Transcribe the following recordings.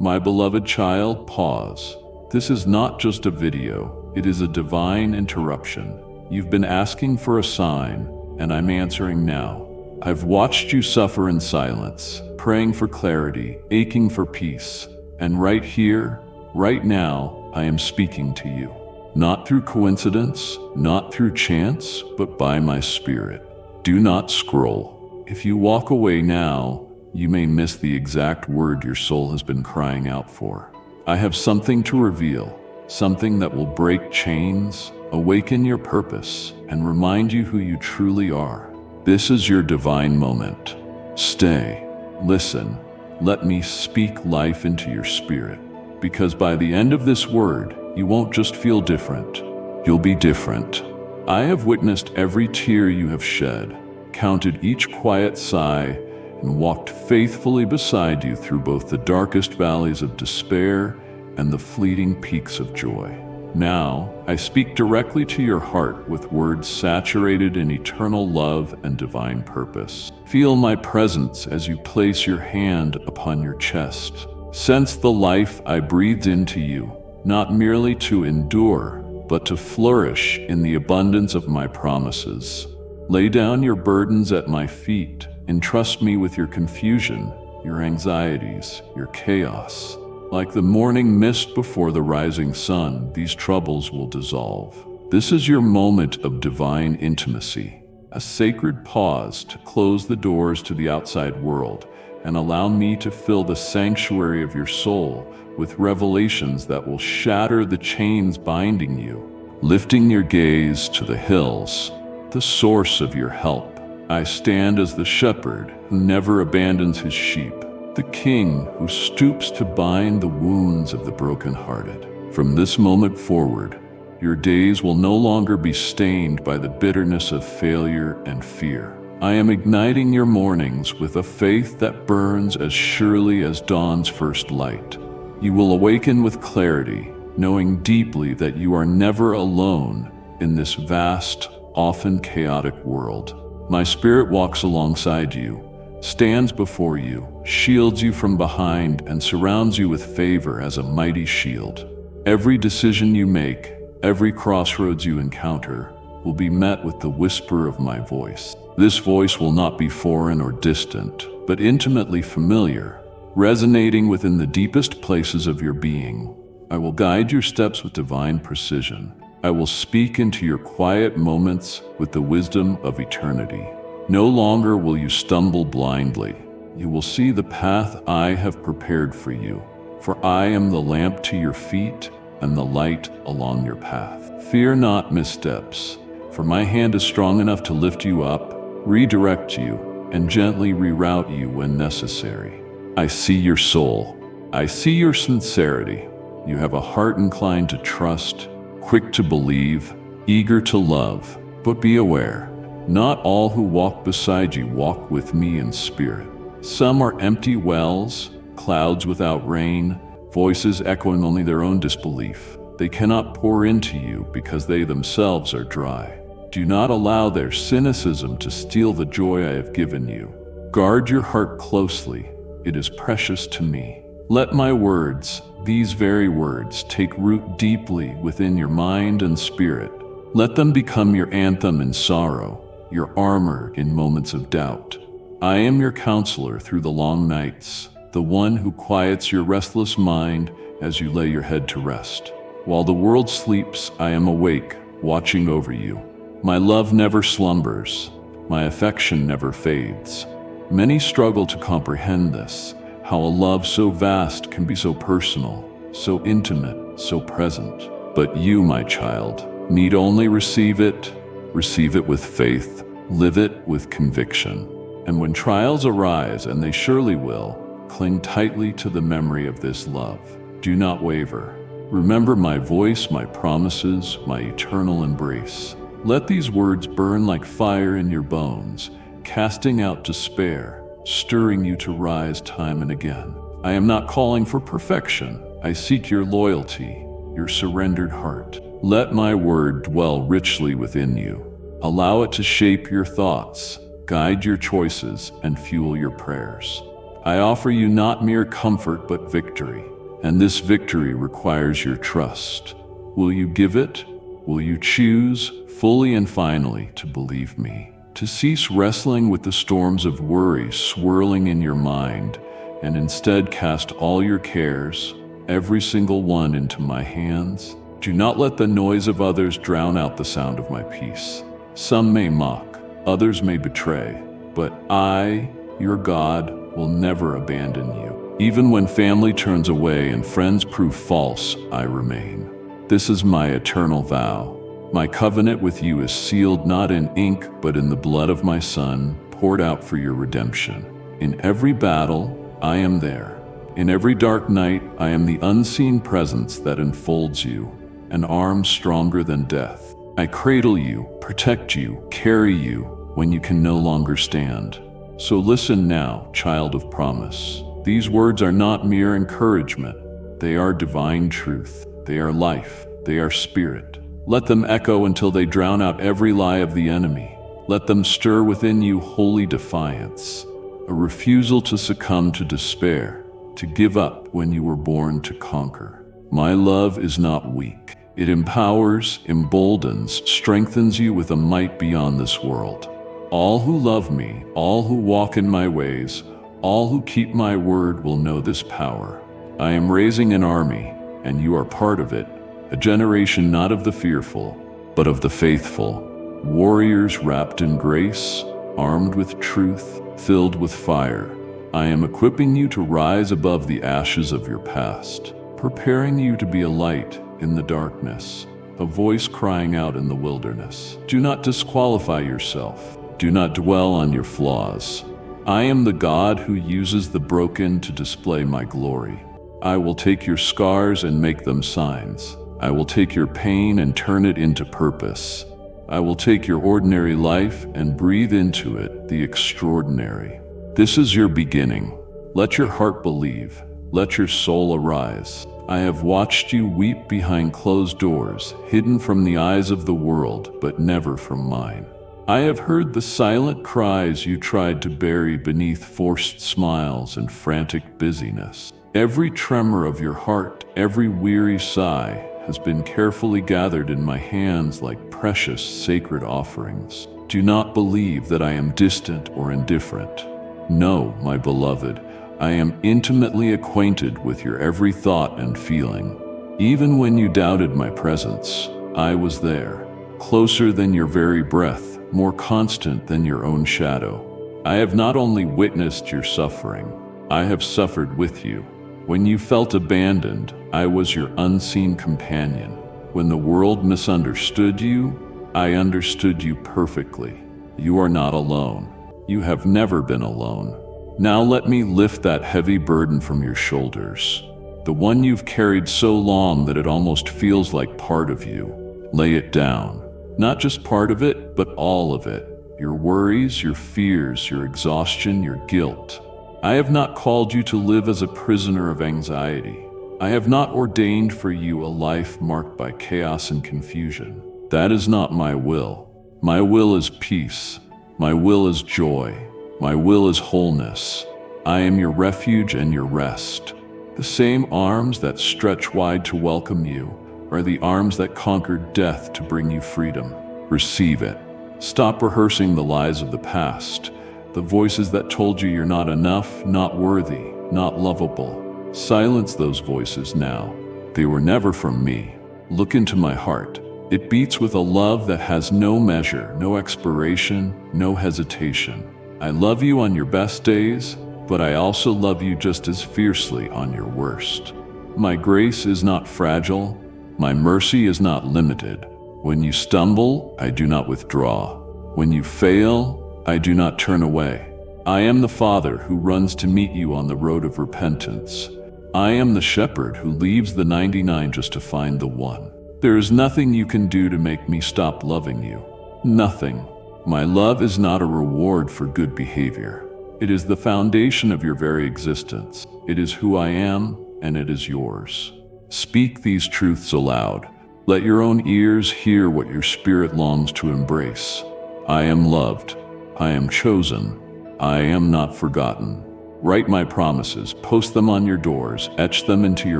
My beloved child, pause. This is not just a video, it is a divine interruption. You've been asking for a sign, and I'm answering now. I've watched you suffer in silence, praying for clarity, aching for peace. And right here, right now, I am speaking to you. Not through coincidence, not through chance, but by my spirit. Do not scroll. If you walk away now, you may miss the exact word your soul has been crying out for. I have something to reveal, something that will break chains, awaken your purpose, and remind you who you truly are. This is your divine moment. Stay, listen, let me speak life into your spirit. Because by the end of this word, you won't just feel different, you'll be different. I have witnessed every tear you have shed, counted each quiet sigh, and walked faithfully beside you through both the darkest valleys of despair and the fleeting peaks of joy. Now, I speak directly to your heart with words saturated in eternal love and divine purpose. Feel my presence as you place your hand upon your chest. Sense the life I breathed into you, not merely to endure, but to flourish in the abundance of my promises. Lay down your burdens at my feet. Entrust me with your confusion, your anxieties, your chaos. Like the morning mist before the rising sun, these troubles will dissolve. This is your moment of divine intimacy, a sacred pause to close the doors to the outside world and allow me to fill the sanctuary of your soul with revelations that will shatter the chains binding you. Lifting your gaze to the hills, the source of your help, I stand as the shepherd who never abandons his sheep, the king who stoops to bind the wounds of the brokenhearted. From this moment forward, your days will no longer be stained by the bitterness of failure and fear. I am igniting your mornings with a faith that burns as surely as dawn's first light. You will awaken with clarity, knowing deeply that you are never alone in this vast, often chaotic world. My spirit walks alongside you, stands before you, shields you from behind, and surrounds you with favor as a mighty shield. Every decision you make, every crossroads you encounter, will be met with the whisper of my voice. This voice will not be foreign or distant, but intimately familiar, resonating within the deepest places of your being. I will guide your steps with divine precision. I will speak into your quiet moments with the wisdom of eternity. No longer will you stumble blindly. You will see the path I have prepared for you, for I am the lamp to your feet and the light along your path. Fear not missteps, for my hand is strong enough to lift you up, redirect you, and gently reroute you when necessary. I see your soul. I see your sincerity. You have a heart inclined to trust, quick to believe, eager to love. But be aware, not all who walk beside you walk with me in spirit. Some are empty wells, clouds without rain, voices echoing only their own disbelief. They cannot pour into you because they themselves are dry. Do not allow their cynicism to steal the joy I have given you. Guard your heart closely. It is precious to me. Let my words, these very words, take root deeply within your mind and spirit. Let them become your anthem in sorrow, your armor in moments of doubt. I am your counselor through the long nights, the one who quiets your restless mind as you lay your head to rest. While the world sleeps, I am awake, watching over you. My love never slumbers. My affection never fades. Many struggle to comprehend this, how a love so vast can be so personal, so intimate, so present. But you, my child, need only receive it with faith, live it with conviction. And when trials arise, and they surely will, cling tightly to the memory of this love. Do not waver. Remember my voice, my promises, my eternal embrace. Let these words burn like fire in your bones, casting out despair, stirring you to rise time and again. I am not calling for perfection. I seek your loyalty, your surrendered heart. Let my word dwell richly within you. Allow it to shape your thoughts, guide your choices, and fuel your prayers. I offer you not mere comfort but victory, and this victory requires your trust. Will you give it? Will you choose, fully and finally, to believe me? To cease wrestling with the storms of worry swirling in your mind, and instead cast all your cares, every single one, into my hands? Do not let the noise of others drown out the sound of my peace. Some may mock, others may betray, but I, your God, will never abandon you. Even when family turns away and friends prove false, I remain. This is my eternal vow. My covenant with you is sealed not in ink, but in the blood of my Son, poured out for your redemption. In every battle, I am there. In every dark night, I am the unseen presence that enfolds you, an arm stronger than death. I cradle you, protect you, carry you when you can no longer stand. So listen now, child of promise. These words are not mere encouragement. They are divine truth. They are life. They are spirit. Let them echo until they drown out every lie of the enemy. Let them stir within you holy defiance, a refusal to succumb to despair, to give up when you were born to conquer. My love is not weak. It empowers, emboldens, strengthens you with a might beyond this world. All who love me, all who walk in my ways, all who keep my word will know this power. I am raising an army, and you are part of it. A generation not of the fearful, but of the faithful. Warriors wrapped in grace, armed with truth, filled with fire. I am equipping you to rise above the ashes of your past, preparing you to be a light in the darkness, a voice crying out in the wilderness. Do not disqualify yourself. Do not dwell on your flaws. I am the God who uses the broken to display my glory. I will take your scars and make them signs. I will take your pain and turn it into purpose. I will take your ordinary life and breathe into it the extraordinary. This is your beginning. Let your heart believe. Let your soul arise. I have watched you weep behind closed doors, hidden from the eyes of the world, but never from mine. I have heard the silent cries you tried to bury beneath forced smiles and frantic busyness. Every tremor of your heart, every weary sigh, has been carefully gathered in my hands like precious sacred offerings. Do not believe that I am distant or indifferent. No, my beloved, I am intimately acquainted with your every thought and feeling. Even when you doubted my presence, I was there, closer than your very breath, more constant than your own shadow. I have not only witnessed your suffering, I have suffered with you. When you felt abandoned, I was your unseen companion. When the world misunderstood you, I understood you perfectly. You are not alone. You have never been alone. Now let me lift that heavy burden from your shoulders, the one you've carried so long that it almost feels like part of you. Lay it down. Not just part of it, but all of it. Your worries, your fears, your exhaustion, your guilt. I have not called you to live as a prisoner of anxiety. I have not ordained for you a life marked by chaos and confusion. That is not my will. My will is peace. My will is joy. My will is wholeness. I am your refuge and your rest. The same arms that stretch wide to welcome you are the arms that conquered death to bring you freedom. Receive it. Stop rehearsing the lies of the past, the voices that told you you're not enough, not worthy, not lovable. Silence those voices now. They were never from me. Look into my heart. It beats with a love that has no measure, no expiration, no hesitation. I love you on your best days, but I also love you just as fiercely on your worst. My grace is not fragile. My mercy is not limited. When you stumble, I do not withdraw. When you fail, I do not turn away. I am the Father who runs to meet you on the road of repentance. I am the shepherd who leaves the 99 just to find the one. There is nothing you can do to make me stop loving you. Nothing. My love is not a reward for good behavior. It is the foundation of your very existence. It is who I am, and it is yours. Speak these truths aloud. Let your own ears hear what your spirit longs to embrace. I am loved. I am chosen. I am not forgotten. Write my promises, post them on your doors, etch them into your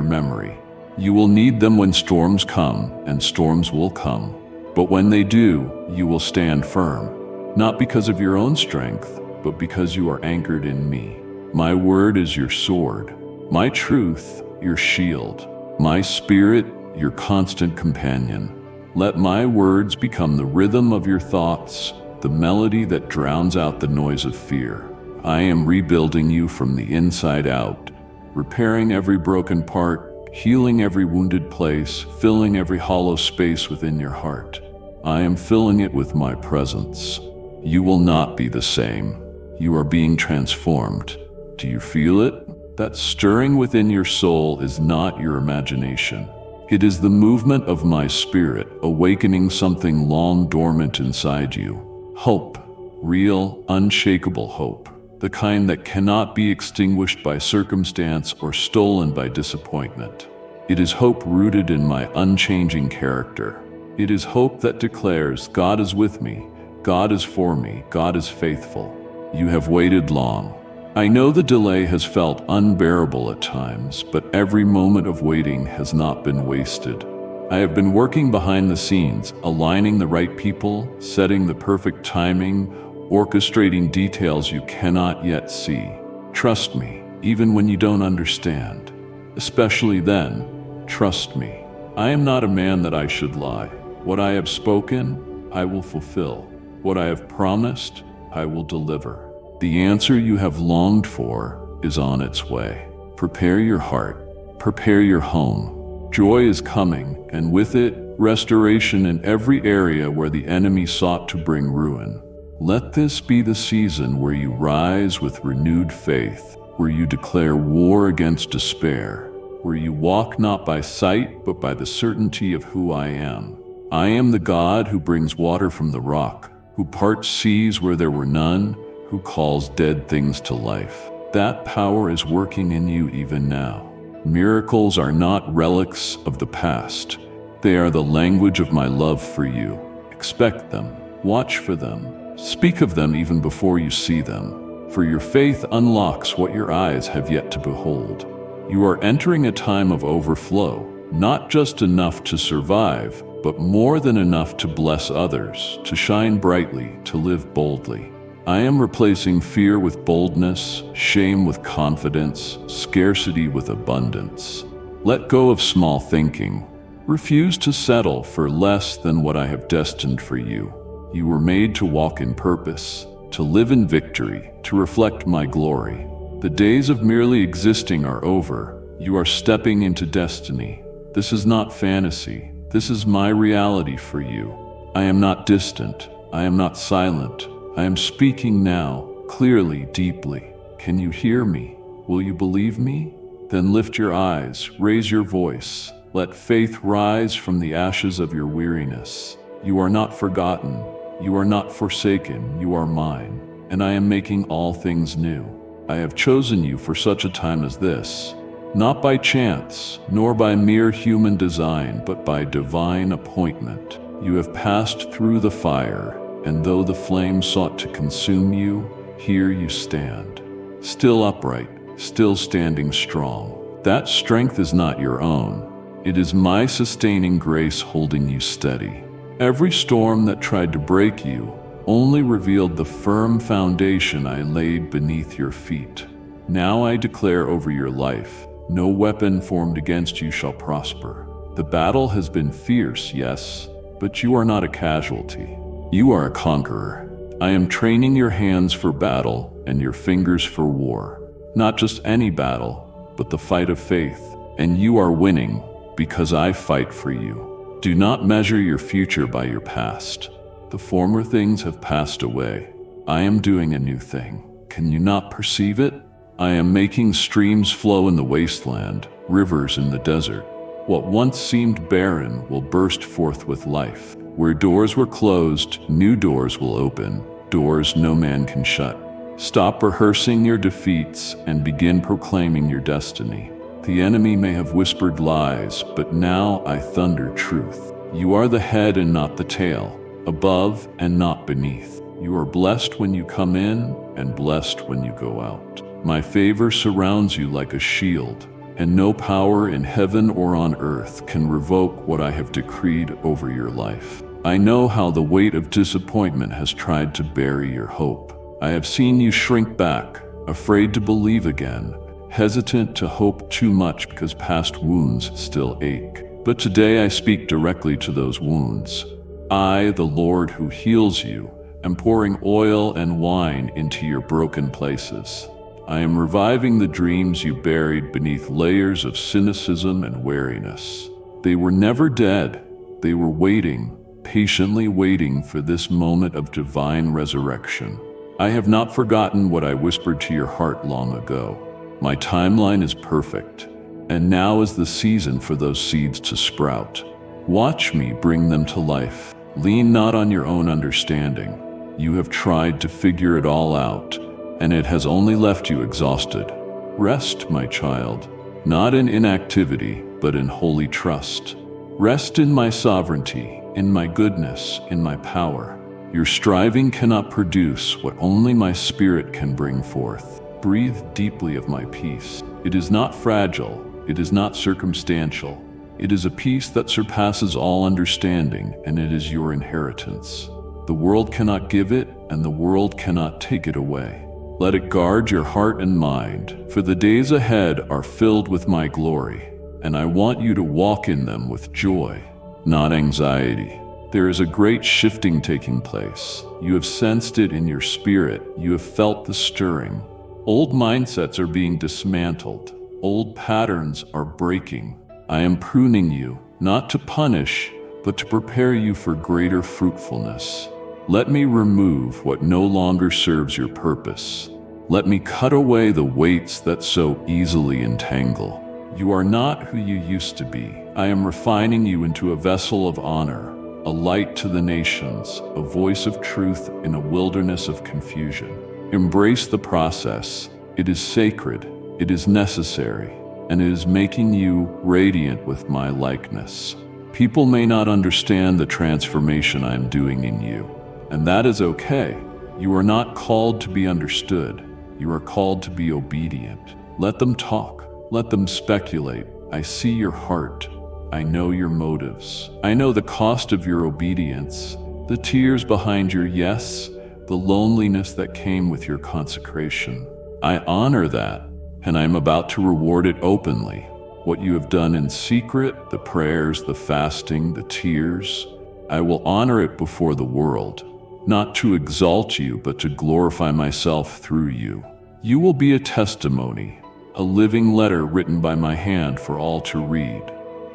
memory. You will need them when storms come, and storms will come. But when they do, you will stand firm, not because of your own strength, but because you are anchored in me. My word is your sword, my truth, your shield, my spirit, your constant companion. Let my words become the rhythm of your thoughts, the melody that drowns out the noise of fear. I am rebuilding you from the inside out, repairing every broken part, healing every wounded place, filling every hollow space within your heart. I am filling it with my presence. You will not be the same. You are being transformed. Do you feel it? That stirring within your soul is not your imagination. It is the movement of my spirit, awakening something long dormant inside you. Hope, real, unshakable hope, the kind that cannot be extinguished by circumstance or stolen by disappointment. It is hope rooted in my unchanging character. It is hope that declares, God is with me, God is for me, God is faithful. You have waited long. I know the delay has felt unbearable at times, but every moment of waiting has not been wasted. I have been working behind the scenes, aligning the right people, setting the perfect timing, orchestrating details you cannot yet see. Trust me, even when you don't understand. Especially then, trust me. I am not a man that I should lie. What I have spoken, I will fulfill. What I have promised, I will deliver. The answer you have longed for is on its way. Prepare your heart, prepare your home. Joy is coming, and with it, restoration in every area where the enemy sought to bring ruin. Let this be the season where you rise with renewed faith, where you declare war against despair, where you walk not by sight but by the certainty of who I am. I am the God who brings water from the rock, who parts seas where there were none, who calls dead things to life. That power is working in you even now. Miracles are not relics of the past. They are the language of my love for you. Expect them, watch for them, speak of them even before you see them. For your faith unlocks what your eyes have yet to behold. You are entering a time of overflow, not just enough to survive, but more than enough to bless others, to shine brightly, to live boldly. I am replacing fear with boldness, shame with confidence, scarcity with abundance. Let go of small thinking. Refuse to settle for less than what I have destined for you. You were made to walk in purpose, to live in victory, to reflect my glory. The days of merely existing are over. You are stepping into destiny. This is not fantasy. This is my reality for you. I am not distant. I am not silent. I am speaking now, clearly, deeply. Can you hear me? Will you believe me? Then lift your eyes, raise your voice. Let faith rise from the ashes of your weariness. You are not forgotten. You are not forsaken. You are mine. And I am making all things new. I have chosen you for such a time as this, not by chance, nor by mere human design, but by divine appointment. You have passed through the fire, and though the flame sought to consume you, here you stand. Still upright, still standing strong. That strength is not your own. It is my sustaining grace holding you steady. Every storm that tried to break you only revealed the firm foundation I laid beneath your feet. Now I declare over your life, no weapon formed against you shall prosper. The battle has been fierce, yes, but you are not a casualty. You are a conqueror. I am training your hands for battle and your fingers for war. Not just any battle, but the fight of faith. And you are winning because I fight for you. Do not measure your future by your past. The former things have passed away. I am doing a new thing. Can you not perceive it? I am making streams flow in the wasteland, rivers in the desert. What once seemed barren will burst forth with life. Where doors were closed, new doors will open, doors no man can shut. Stop rehearsing your defeats and begin proclaiming your destiny. The enemy may have whispered lies, but now I thunder truth. You are the head and not the tail, above and not beneath. You are blessed when you come in and blessed when you go out. My favor surrounds you like a shield, and no power in heaven or on earth can revoke what I have decreed over your life. I know how the weight of disappointment has tried to bury your hope. I have seen you shrink back, afraid to believe again, hesitant to hope too much because past wounds still ache. But today I speak directly to those wounds. I, the Lord who heals you, am pouring oil and wine into your broken places. I am reviving the dreams you buried beneath layers of cynicism and weariness. They were never dead. They were waiting, patiently waiting for this moment of divine resurrection. I have not forgotten what I whispered to your heart long ago. My timeline is perfect, and now is the season for those seeds to sprout. Watch me bring them to life. Lean not on your own understanding. You have tried to figure it all out, and it has only left you exhausted. Rest, my child, not in inactivity, but in holy trust. Rest in my sovereignty, in my goodness, in my power. Your striving cannot produce what only my spirit can bring forth. Breathe deeply of my peace. It is not fragile, it is not circumstantial. It is a peace that surpasses all understanding, and it is your inheritance. The world cannot give it, and the world cannot take it away. Let it guard your heart and mind, for the days ahead are filled with my glory, and I want you to walk in them with joy, not anxiety. There is a great shifting taking place. You have sensed it in your spirit. You have felt the stirring. Old mindsets are being dismantled. Old patterns are breaking. I am pruning you, not to punish, but to prepare you for greater fruitfulness. Let me remove what no longer serves your purpose. Let me cut away the weights that so easily entangle. You are not who you used to be. I am refining you into a vessel of honor, a light to the nations, a voice of truth in a wilderness of confusion. Embrace the process. It is sacred, it is necessary, and it is making you radiant with my likeness. People may not understand the transformation I am doing in you, and that is okay. You are not called to be understood. You are called to be obedient. Let them talk. Let them speculate. I see your heart. I know your motives. I know the cost of your obedience, the tears behind your yes, the loneliness that came with your consecration. I honor that, and I am about to reward it openly. What you have done in secret, the prayers, the fasting, the tears, I will honor it before the world, not to exalt you, but to glorify myself through you. You will be a testimony, a living letter written by my hand for all to read.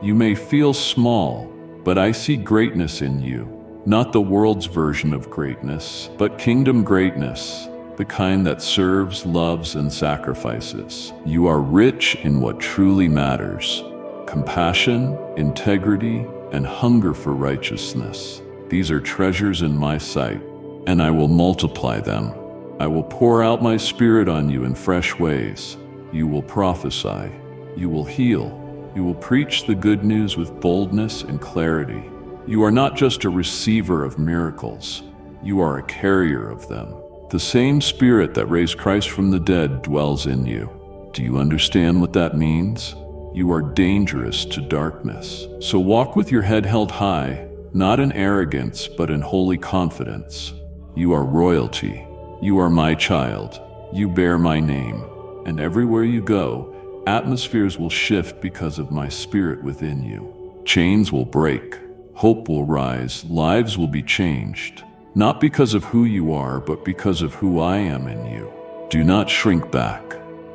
You may feel small, but I see greatness in you, not the world's version of greatness, but kingdom greatness, the kind that serves, loves, and sacrifices. You are rich in what truly matters: compassion, integrity, and hunger for righteousness. These are treasures in my sight, and I will multiply them. I will pour out my spirit on you in fresh ways. You will prophesy. You will heal. You will preach the good news with boldness and clarity. You are not just a receiver of miracles. You are a carrier of them. The same Spirit that raised Christ from the dead dwells in you. Do you understand what that means? You are dangerous to darkness. So walk with your head held high, not in arrogance, but in holy confidence. You are royalty. You are my child. You bear my name. And everywhere you go, atmospheres will shift because of my Spirit within you. Chains will break. Hope will rise. Lives will be changed. Not because of who you are, but because of who I am in you. Do not shrink back.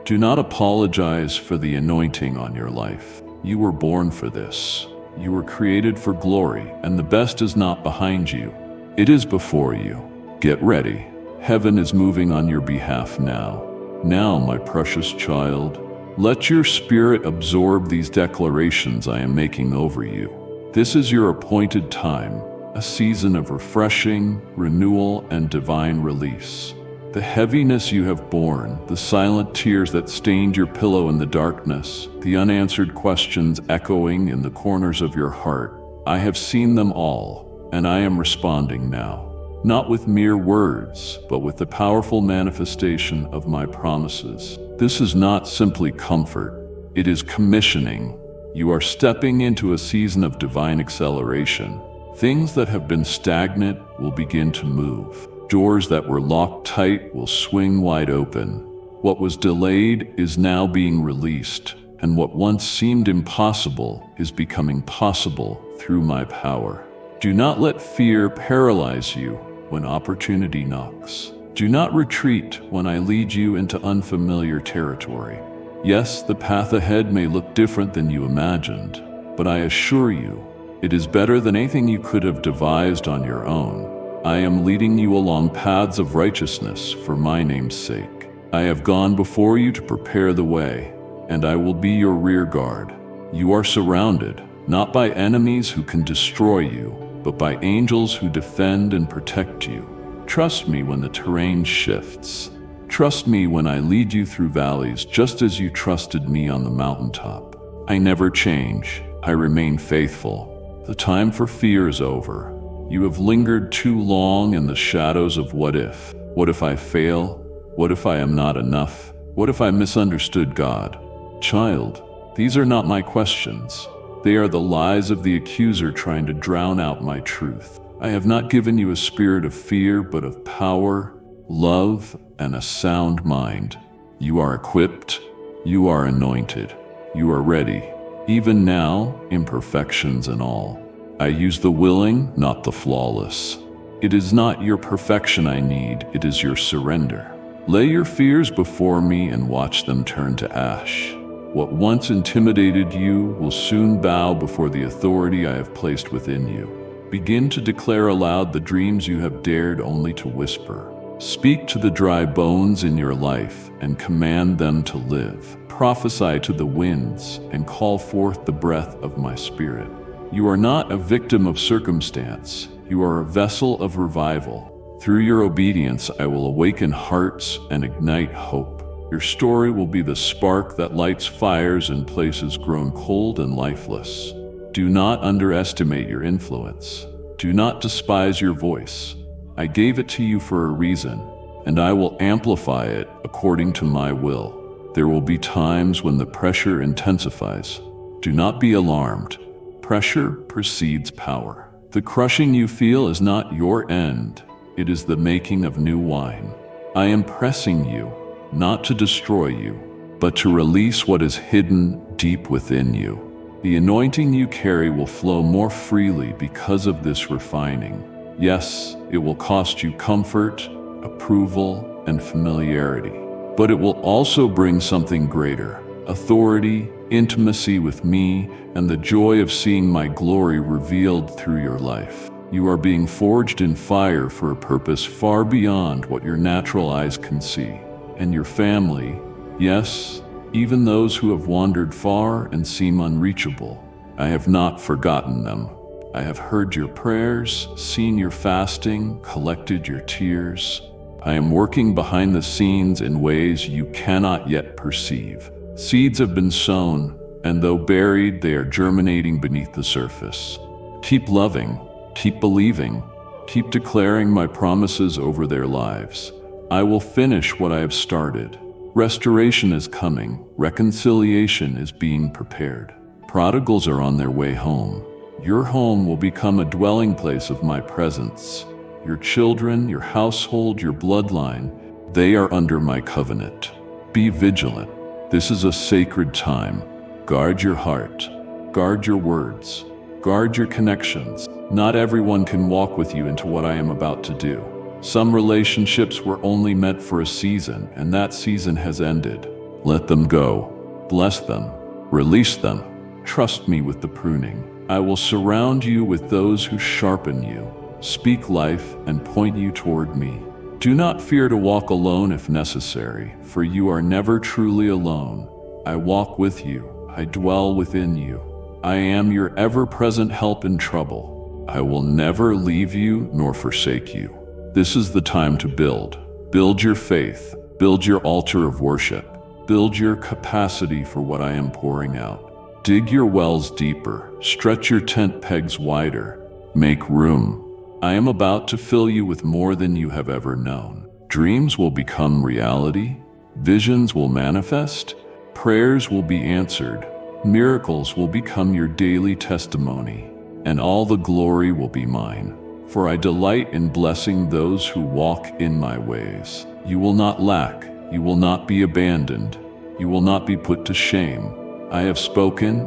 Do not apologize for the anointing on your life. You were born for this. You were created for glory, and the best is not behind you. It is before you. Get ready. Heaven is moving on your behalf now. Now, my precious child, let your spirit absorb these declarations I am making over you. This is your appointed time, a season of refreshing, renewal, and divine release. The heaviness you have borne, the silent tears that stained your pillow in the darkness, the unanswered questions echoing in the corners of your heart, I have seen them all, and I am responding now. not with mere words, but with the powerful manifestation of my promises. This is not simply comfort, it is commissioning. You are stepping into a season of divine acceleration. Things that have been stagnant will begin to move. Doors that were locked tight will swing wide open. What was delayed is now being released, and what once seemed impossible is becoming possible through my power. Do not let fear paralyze you when opportunity knocks. Do not retreat when I lead you into unfamiliar territory. Yes, the path ahead may look different than you imagined, but I assure you, it is better than anything you could have devised on your own. I am leading you along paths of righteousness for my name's sake. I have gone before you to prepare the way, and I will be your rear guard. You are surrounded, not by enemies who can destroy you, but by angels who defend and protect you. Trust me when the terrain shifts. Trust me when I lead you through valleys, just as you trusted me on the mountaintop. I never change. I remain faithful. The time for fear is over. You have lingered too long in the shadows of what if. What if I fail? What if I am not enough? What if I misunderstood God? Child, these are not my questions. They are the lies of the accuser trying to drown out my truth. I have not given you a spirit of fear, but of power, love, and a sound mind. You are equipped, you are anointed, you are ready. Even now, imperfections and all. I use the willing, not the flawless. It is not your perfection I need, it is your surrender. Lay your fears before me and watch them turn to ash. What once intimidated you will soon bow before the authority I have placed within you. Begin to declare aloud the dreams you have dared only to whisper. Speak to the dry bones in your life and command them to live. Prophesy to the winds and call forth the breath of my spirit. You are not a victim of circumstance. You are a vessel of revival. Through your obedience, I will awaken hearts and ignite hope. Your story will be the spark that lights fires in places grown cold and lifeless. Do not underestimate your influence. Do not despise your voice. I gave it to you for a reason, and I will amplify it according to my will. There will be times when the pressure intensifies. Do not be alarmed. Pressure precedes power. The crushing you feel is not your end. It is the making of new wine. I am pressing you, not to destroy you, but to release what is hidden deep within you. The anointing you carry will flow more freely because of this refining. Yes, it will cost you comfort, approval, and familiarity, but it will also bring something greater: authority, intimacy with me, and the joy of seeing my glory revealed through your life. You are being forged in fire for a purpose far beyond what your natural eyes can see. And your family, yes, even those who have wandered far and seem unreachable, I have not forgotten them. I have heard your prayers, seen your fasting, collected your tears. I am working behind the scenes in ways you cannot yet perceive. Seeds have been sown, and though buried, they are germinating beneath the surface. Keep loving, keep believing, keep declaring my promises over their lives. I will finish what I have started. Restoration is coming. Reconciliation is being prepared. Prodigals are on their way home. Your home will become a dwelling place of my presence. Your children, your household, your bloodline, they are under my covenant. Be vigilant. This is a sacred time. Guard your heart. Guard your words. Guard your connections. Not everyone can walk with you into what I am about to do. Some relationships were only meant for a season, and that season has ended. Let them go. Bless them. Release them. Trust me with the pruning. I will surround you with those who sharpen you, speak life, and point you toward me. Do not fear to walk alone if necessary, for you are never truly alone. I walk with you. I dwell within you. I am your ever-present help in trouble. I will never leave you nor forsake you. This is the time to build. Build your faith. Build your altar of worship. Build your capacity for what I am pouring out. Dig your wells deeper. Stretch your tent pegs wider. Make room. I am about to fill you with more than you have ever known. Dreams will become reality, visions will manifest, prayers will be answered, miracles will become your daily testimony, and all the glory will be mine. For I delight in blessing those who walk in my ways. You will not lack, you will not be abandoned, you will not be put to shame. I have spoken,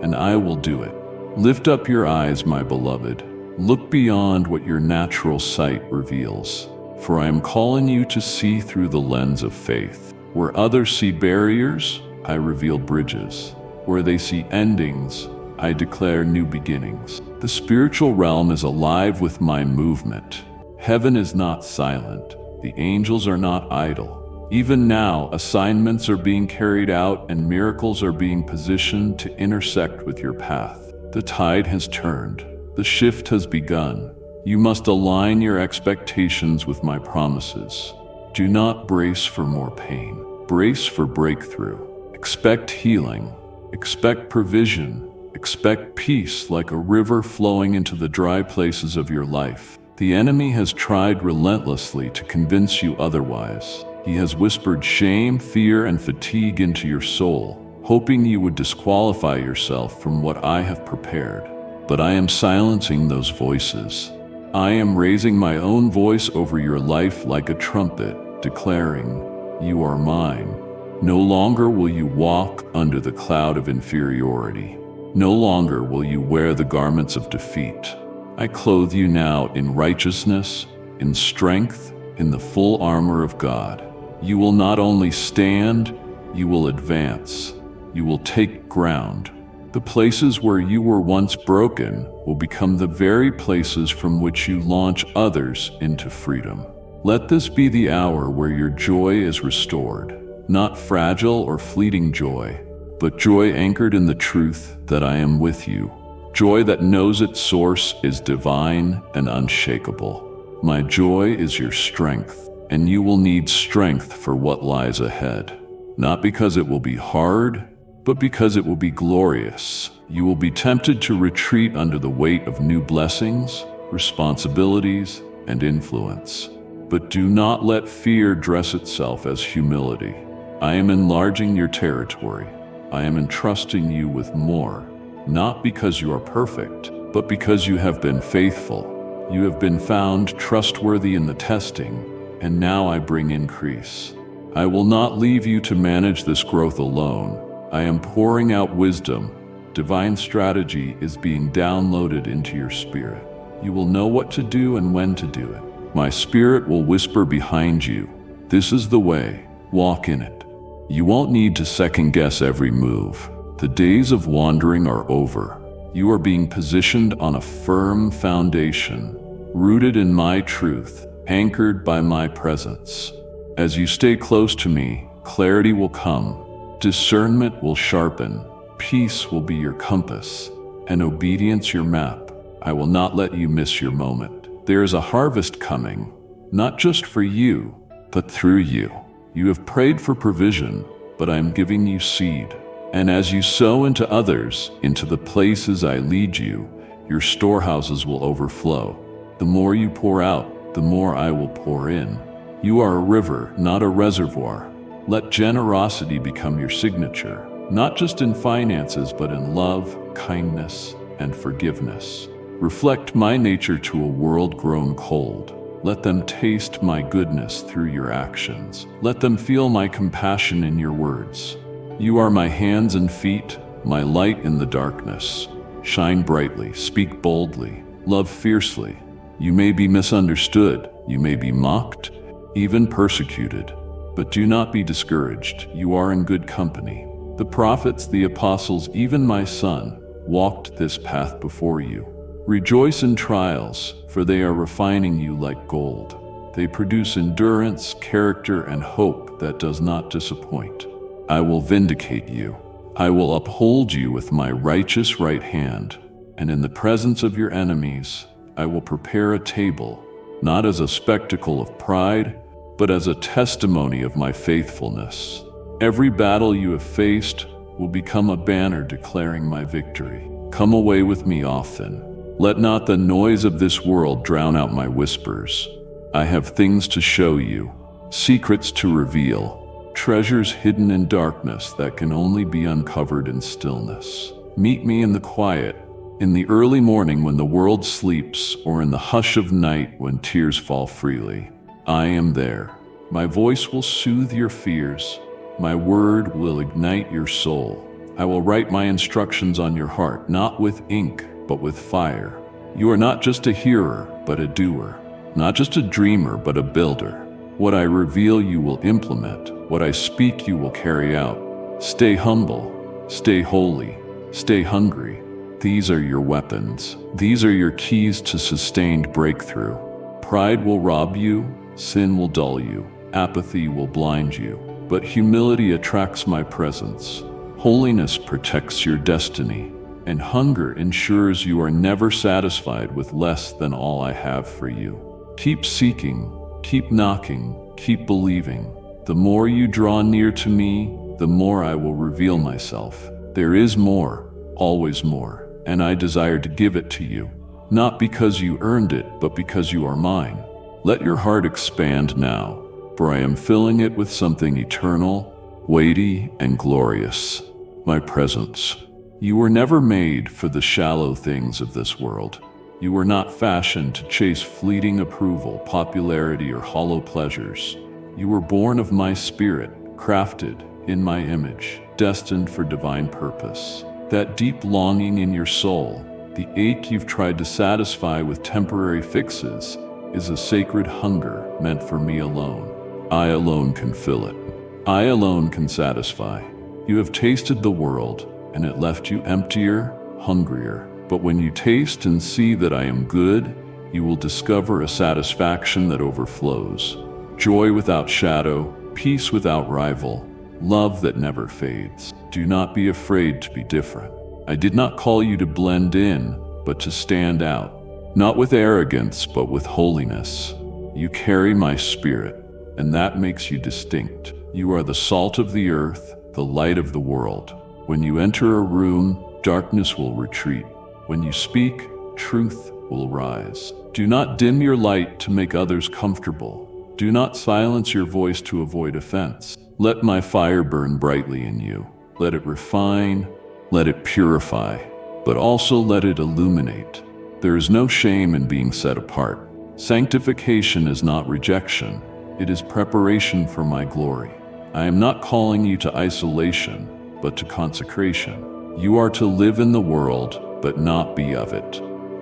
and I will do it. Lift up your eyes, my beloved. Look beyond what your natural sight reveals. For I am calling you to see through the lens of faith. Where others see barriers, I reveal bridges. Where they see endings, I declare new beginnings. The spiritual realm is alive with my movement. Heaven is not silent. The angels are not idle. Even now, assignments are being carried out and miracles are being positioned to intersect with your path. The tide has turned. The shift has begun. You must align your expectations with my promises. Do not brace for more pain. Brace for breakthrough. Expect healing. Expect provision. Expect peace like a river flowing into the dry places of your life. The enemy has tried relentlessly to convince you otherwise. He has whispered shame, fear, and fatigue into your soul, hoping you would disqualify yourself from what I have prepared. But I am silencing those voices. I am raising my own voice over your life like a trumpet, declaring, "You are mine." No longer will you walk under the cloud of inferiority. No longer will you wear the garments of defeat. I clothe you now in righteousness, in strength, in the full armor of God. You will not only stand, you will advance. You will take ground. The places where you were once broken will become the very places from which you launch others into freedom. Let this be the hour where your joy is restored, not fragile or fleeting joy, but joy anchored in the truth that I am with you. Joy that knows its source is divine and unshakable. My joy is your strength, and you will need strength for what lies ahead. Not because it will be hard, but because it will be glorious. You will be tempted to retreat under the weight of new blessings, responsibilities, and influence. But do not let fear dress itself as humility. I am enlarging your territory. I am entrusting you with more, not because you are perfect, but because you have been faithful. You have been found trustworthy in the testing, and now I bring increase. I will not leave you to manage this growth alone. I am pouring out wisdom. Divine strategy is being downloaded into your spirit. You will know what to do and when to do it. My spirit will whisper behind you, "This is the way, walk in it." You won't need to second-guess every move. The days of wandering are over. You are being positioned on a firm foundation, rooted in my truth, anchored by my presence. As you stay close to me, clarity will come. Discernment will sharpen, peace will be your compass, and obedience your map. I will not let you miss your moment. There is a harvest coming, not just for you, but through you. You have prayed for provision, but I am giving you seed. And as you sow into others, into the places I lead you, your storehouses will overflow. The more you pour out, the more I will pour in. You are a river, not a reservoir. Let generosity become your signature, not just in finances, but in love, kindness, and forgiveness. Reflect my nature to a world grown cold. Let them taste my goodness through your actions. Let them feel my compassion in your words. You are my hands and feet, my light in the darkness. Shine brightly, speak boldly, love fiercely. You may be misunderstood, you may be mocked, even persecuted. But do not be discouraged, you are in good company. The prophets, the apostles, even my son, walked this path before you. Rejoice in trials, for they are refining you like gold. They produce endurance, character, and hope that does not disappoint. I will vindicate you. I will uphold you with my righteous right hand, and in the presence of your enemies, I will prepare a table, not as a spectacle of pride, but as a testimony of my faithfulness. Every battle you have faced will become a banner declaring my victory. Come away with me often. Let not the noise of this world drown out my whispers. I have things to show you, secrets to reveal, treasures hidden in darkness that can only be uncovered in stillness. Meet me in the quiet, in the early morning when the world sleeps, or in the hush of night when tears fall freely. I am there. My voice will soothe your fears. My word will ignite your soul. I will write my instructions on your heart, not with ink, but with fire. You are not just a hearer, but a doer. Not just a dreamer, but a builder. What I reveal you will implement. What I speak you will carry out. Stay humble. Stay holy. Stay hungry. These are your weapons. These are your keys to sustained breakthrough. Pride will rob you. Sin will dull you. Apathy will blind you. But humility attracts my presence. Holiness protects your destiny. And hunger ensures you are never satisfied with less than all I have for you. Keep seeking, keep knocking, keep believing. The more you draw near to me, the more I will reveal myself. There is more, always more, and I desire to give it to you, not because you earned it, but because you are mine. Let your heart expand now, for I am filling it with something eternal, weighty, and glorious. My presence. You were never made for the shallow things of this world. You were not fashioned to chase fleeting approval, popularity, or hollow pleasures. You were born of my spirit, crafted in my image, destined for divine purpose. That deep longing in your soul, the ache you've tried to satisfy with temporary fixes, is a sacred hunger meant for me alone. I alone can fill it. I alone can satisfy. You have tasted the world, and it left you emptier, hungrier. But when you taste and see that I am good, you will discover a satisfaction that overflows. Joy without shadow, peace without rival, love that never fades. Do not be afraid to be different. I did not call you to blend in, but to stand out. Not with arrogance, but with holiness. You carry my spirit, and that makes you distinct. You are the salt of the earth, the light of the world. When you enter a room, darkness will retreat. When you speak, truth will rise. Do not dim your light to make others comfortable. Do not silence your voice to avoid offense. Let my fire burn brightly in you. Let it refine, let it purify, but also let it illuminate. There is no shame in being set apart. Sanctification is not rejection. It is preparation for my glory. I am not calling you to isolation, but to consecration. You are to live in the world, but not be of it.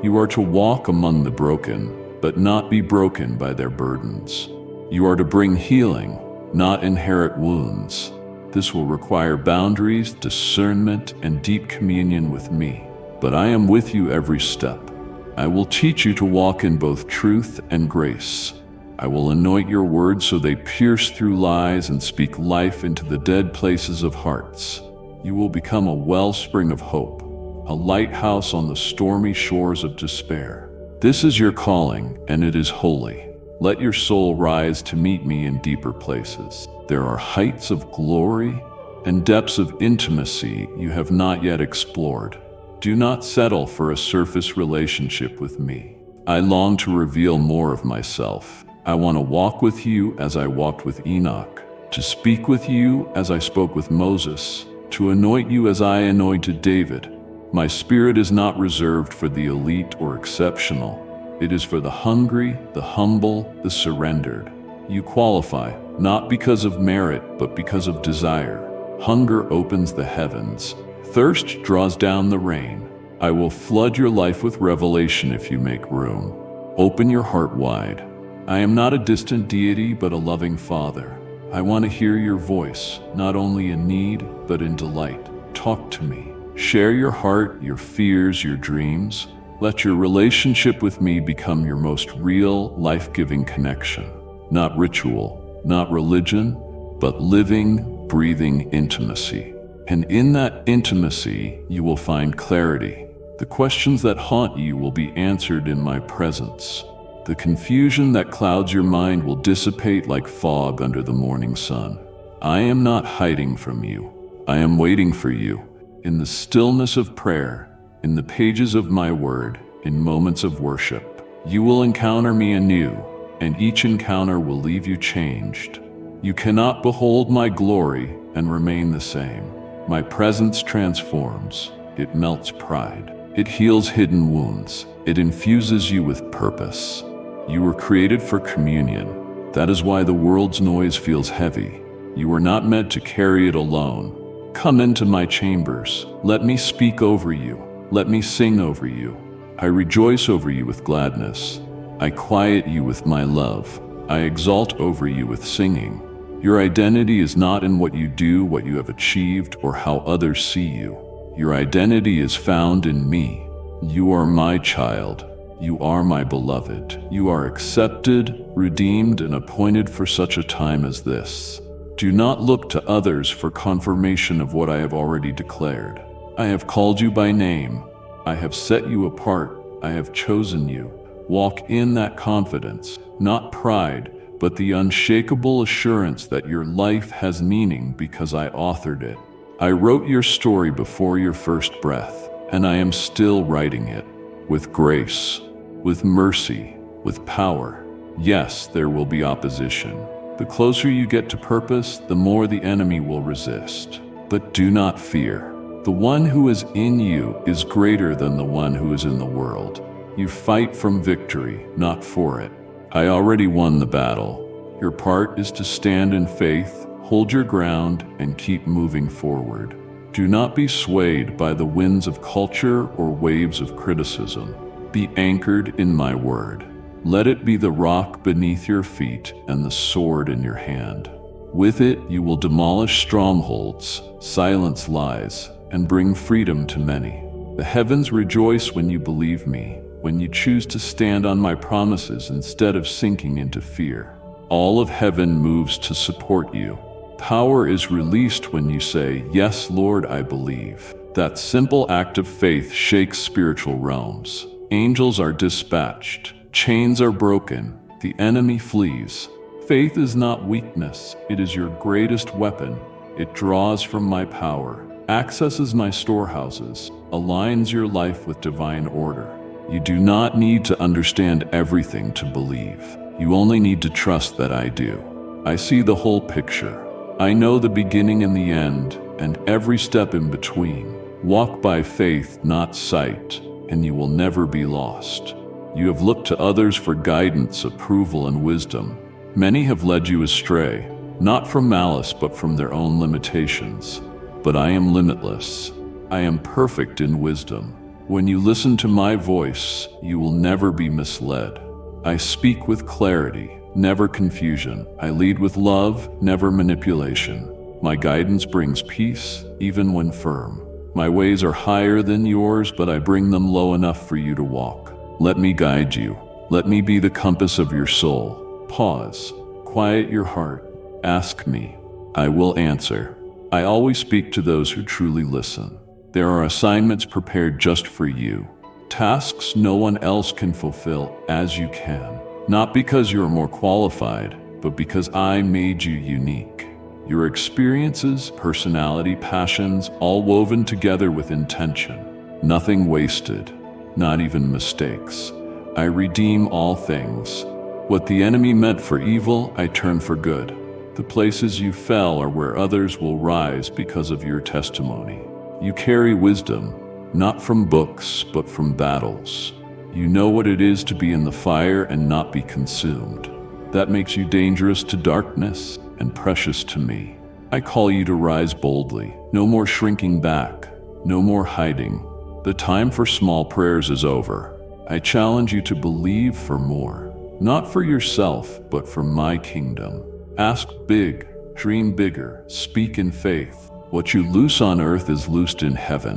You are to walk among the broken, but not be broken by their burdens. You are to bring healing, not inherit wounds. This will require boundaries, discernment, and deep communion with me. But I am with you every step. I will teach you to walk in both truth and grace. I will anoint your words so they pierce through lies and speak life into the dead places of hearts. You will become a wellspring of hope, a lighthouse on the stormy shores of despair. This is your calling, and it is holy. Let your soul rise to meet me in deeper places. There are heights of glory and depths of intimacy you have not yet explored. Do not settle for a surface relationship with me. I long to reveal more of myself. I want to walk with you as I walked with Enoch, to speak with you as I spoke with Moses, to anoint you as I anointed David. My spirit is not reserved for the elite or exceptional. It is for the hungry, the humble, the surrendered. You qualify, not because of merit, but because of desire. Hunger opens the heavens. Thirst draws down the rain. I will flood your life with revelation if you make room. Open your heart wide. I am not a distant deity, but a loving Father. I want to hear your voice, not only in need, but in delight. Talk to me. Share your heart, your fears, your dreams. Let your relationship with me become your most real, life-giving connection. Not ritual, not religion, but living, breathing intimacy. And in that intimacy, you will find clarity. The questions that haunt you will be answered in my presence. The confusion that clouds your mind will dissipate like fog under the morning sun. I am not hiding from you. I am waiting for you. In the stillness of prayer, in the pages of my word, in moments of worship. You will encounter me anew, and each encounter will leave you changed. You cannot behold my glory and remain the same. My presence transforms. It melts pride. It heals hidden wounds. It infuses you with purpose. You were created for communion. That is why the world's noise feels heavy. You were not meant to carry it alone. Come into my chambers. Let me speak over you. Let me sing over you. I rejoice over you with gladness. I quiet you with my love. I exalt over you with singing. Your identity is not in what you do, what you have achieved, or how others see you. Your identity is found in me. You are my child. You are my beloved. You are accepted, redeemed, and appointed for such a time as this. Do not look to others for confirmation of what I have already declared. I have called you by name. I have set you apart. I have chosen you. Walk in that confidence, not pride, but the unshakable assurance that your life has meaning because I authored it. I wrote your story before your first breath, and I am still writing it. With grace, with mercy, with power. Yes, there will be opposition. The closer you get to purpose, the more the enemy will resist. But do not fear. The one who is in you is greater than the one who is in the world. You fight from victory, not for it. I already won the battle. Your part is to stand in faith, hold your ground, and keep moving forward. Do not be swayed by the winds of culture or waves of criticism. Be anchored in my word. Let it be the rock beneath your feet and the sword in your hand. With it, you will demolish strongholds, silence lies, and bring freedom to many. The heavens rejoice when you believe me, when you choose to stand on my promises instead of sinking into fear. All of heaven moves to support you. Power is released when you say, "Yes, Lord, I believe." That simple act of faith shakes spiritual realms. Angels are dispatched. Chains are broken. The enemy flees. Faith is not weakness. It is your greatest weapon. It draws from my power, accesses my storehouses, aligns your life with divine order. You do not need to understand everything to believe. You only need to trust that I do. I see the whole picture. I know the beginning and the end, and every step in between. Walk by faith, not sight, and you will never be lost. You have looked to others for guidance, approval, and wisdom. Many have led you astray, not from malice, but from their own limitations. But I am limitless. I am perfect in wisdom. When you listen to my voice, you will never be misled. I speak with clarity, never confusion. I lead with love, never manipulation. My guidance brings peace, even when firm. My ways are higher than yours, but I bring them low enough for you to walk. Let me guide you. Let me be the compass of your soul. Pause. Quiet your heart. Ask me. I will answer. I always speak to those who truly listen. There are assignments prepared just for you. Tasks no one else can fulfill as you can. Not because you are more qualified, but because I made you unique. Your experiences, personality, passions, all woven together with intention. Nothing wasted, not even mistakes. I redeem all things. What the enemy meant for evil, I turn for good. The places you fell are where others will rise because of your testimony. You carry wisdom, not from books, but from battles. You know what it is to be in the fire and not be consumed. That makes you dangerous to darkness and precious to me. I call you to rise boldly. No more shrinking back. No more hiding. The time for small prayers is over. I challenge you to believe for more. Not for yourself, but for my kingdom. Ask big, dream bigger, speak in faith. What you loose on earth is loosed in heaven.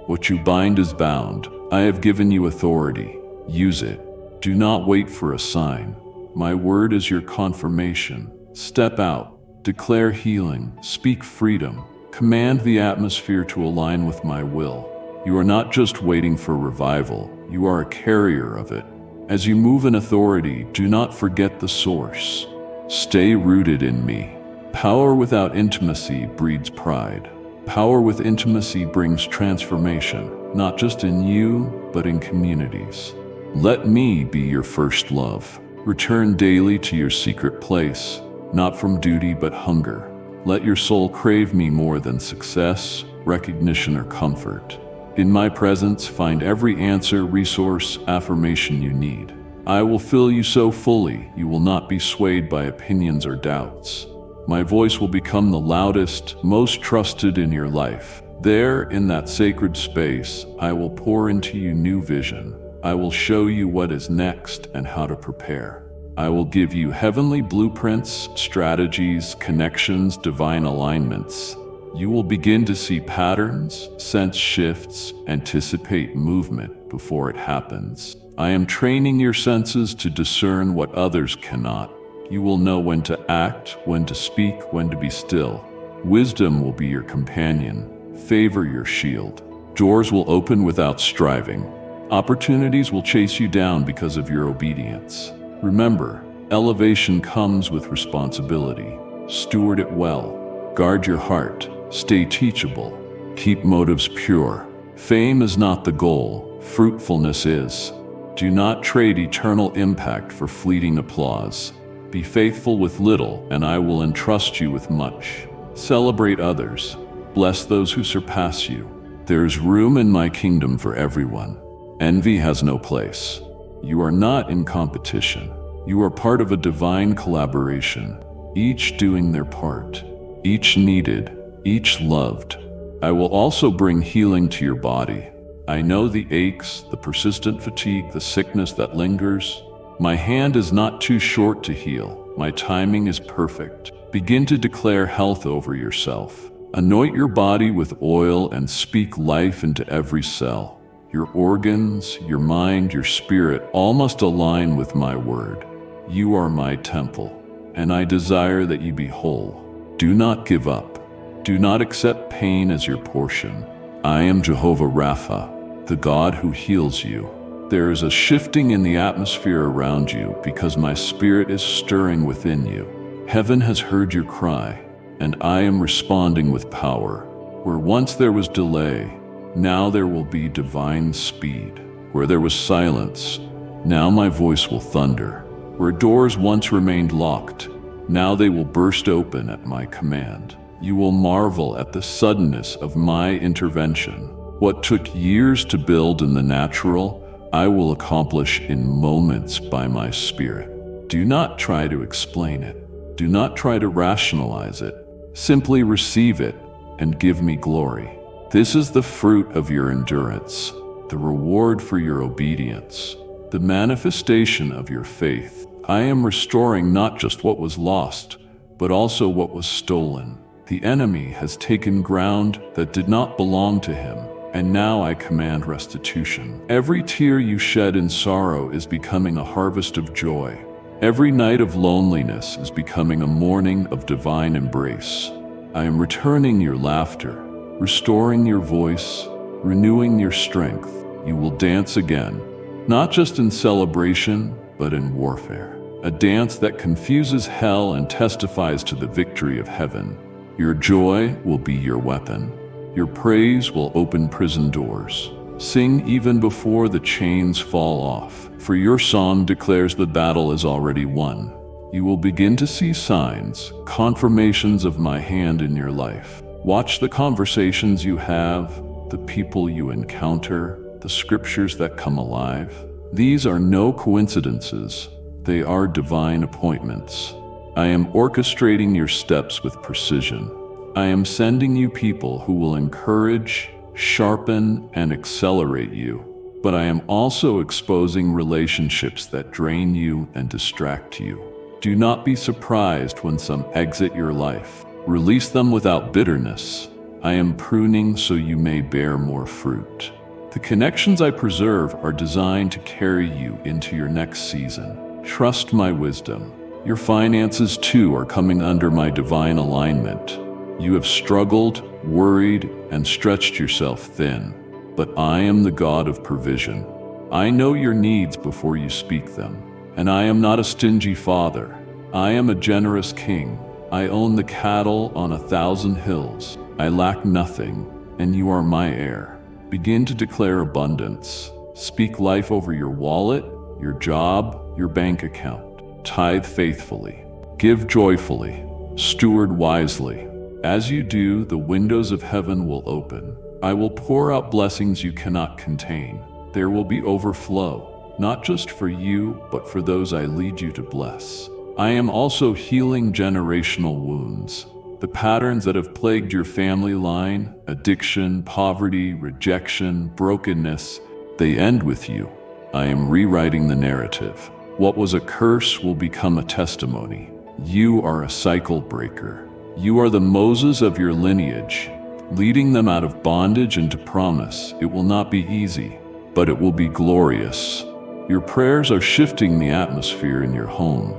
What you bind is bound. I have given you authority. Use it. Do not wait for a sign. My word is your confirmation. Step out. Declare healing. Speak freedom. Command the atmosphere to align with my will. You are not just waiting for revival. You are a carrier of it. As you move in authority, do not forget the source. Stay rooted in me. Power without intimacy breeds pride. Power with intimacy brings transformation. not just in you, but in communities. Let me be your first love. Return daily to your secret place, not from duty but hunger. Let your soul crave me more than success, recognition, or comfort. In my presence, find every answer, resource, affirmation you need. I will fill you so fully, you will not be swayed by opinions or doubts. My voice will become the loudest, most trusted in your life. There, in that sacred space, I will pour into you new vision. I will show you what is next and how to prepare. I will give you heavenly blueprints, strategies, connections, divine alignments. You will begin to see patterns, sense shifts, anticipate movement before it happens. I am training your senses to discern what others cannot. You will know when to act, when to speak, when to be still. Wisdom will be your companion, favor your shield. Doors will open without striving. Opportunities will chase you down because of your obedience. Remember, elevation comes with responsibility. Steward it well. Guard your heart. Stay teachable. Keep motives pure. Fame is not the goal, fruitfulness is. Do not trade eternal impact for fleeting applause. Be faithful with little, and I will entrust you with much. Celebrate others. Bless those who surpass you. There is room in my kingdom for everyone. Envy has no place. You are not in competition. You are part of a divine collaboration, each doing their part, each needed, each loved. I will also bring healing to your body. I know the aches, the persistent fatigue, the sickness that lingers. My hand is not too short to heal. My timing is perfect. Begin to declare health over yourself. Anoint your body with oil and speak life into every cell. Your organs, your mind, your spirit all must align with my word. You are my temple, and I desire that you be whole. Do not give up. Do not accept pain as your portion. I am Jehovah Rapha, the God who heals you. There is a shifting in the atmosphere around you because my spirit is stirring within you. Heaven has heard your cry, and I am responding with power. Where once there was delay, now there will be divine speed. Where there was silence, now my voice will thunder. Where doors once remained locked, now they will burst open at my command. You will marvel at the suddenness of my intervention. What took years to build in the natural, I will accomplish in moments by my spirit. Do not try to explain it. Do not try to rationalize it. Simply receive it and give me glory. This is the fruit of your endurance, the reward for your obedience, the manifestation of your faith. I am restoring not just what was lost, but also what was stolen. The enemy has taken ground that did not belong to him, and now I command restitution. Every tear you shed in sorrow is becoming a harvest of joy. Every night of loneliness is becoming a morning of divine embrace. I am returning your laughter, restoring your voice, renewing your strength. You will dance again, not just in celebration, but in warfare. A dance that confuses hell and testifies to the victory of heaven. Your joy will be your weapon. Your praise will open prison doors. Sing even before the chains fall off, for your song declares the battle is already won. You will begin to see signs, confirmations of my hand in your life. Watch the conversations you have, the people you encounter, the scriptures that come alive. These are no coincidences. They are divine appointments. I am orchestrating your steps with precision. I am sending you people who will encourage, sharpen, and accelerate you. But I am also exposing relationships that drain you and distract you. Do not be surprised when some exit your life. Release them without bitterness. I am pruning so you may bear more fruit. The connections I preserve are designed to carry you into your next season. Trust my wisdom. Your finances too are coming under my divine alignment. You have struggled, worried, and stretched yourself thin, but I am the God of provision. I know your needs before you speak them, and I am not a stingy father. I am a generous king. I own the cattle on 1,000 hills. I lack nothing, and you are my heir. Begin to declare abundance. Speak life over your wallet, your job, your bank account. Tithe faithfully. Give joyfully. Steward wisely. As you do, the windows of heaven will open. I will pour out blessings you cannot contain. There will be overflow, not just for you, but for those I lead you to bless. I am also healing generational wounds. The patterns that have plagued your family line, addiction, poverty, rejection, brokenness, they end with you. I am rewriting the narrative. What was a curse will become a testimony. You are a cycle breaker. You are the Moses of your lineage, leading them out of bondage into promise. It will not be easy, but it will be glorious. Your prayers are shifting the atmosphere in your home.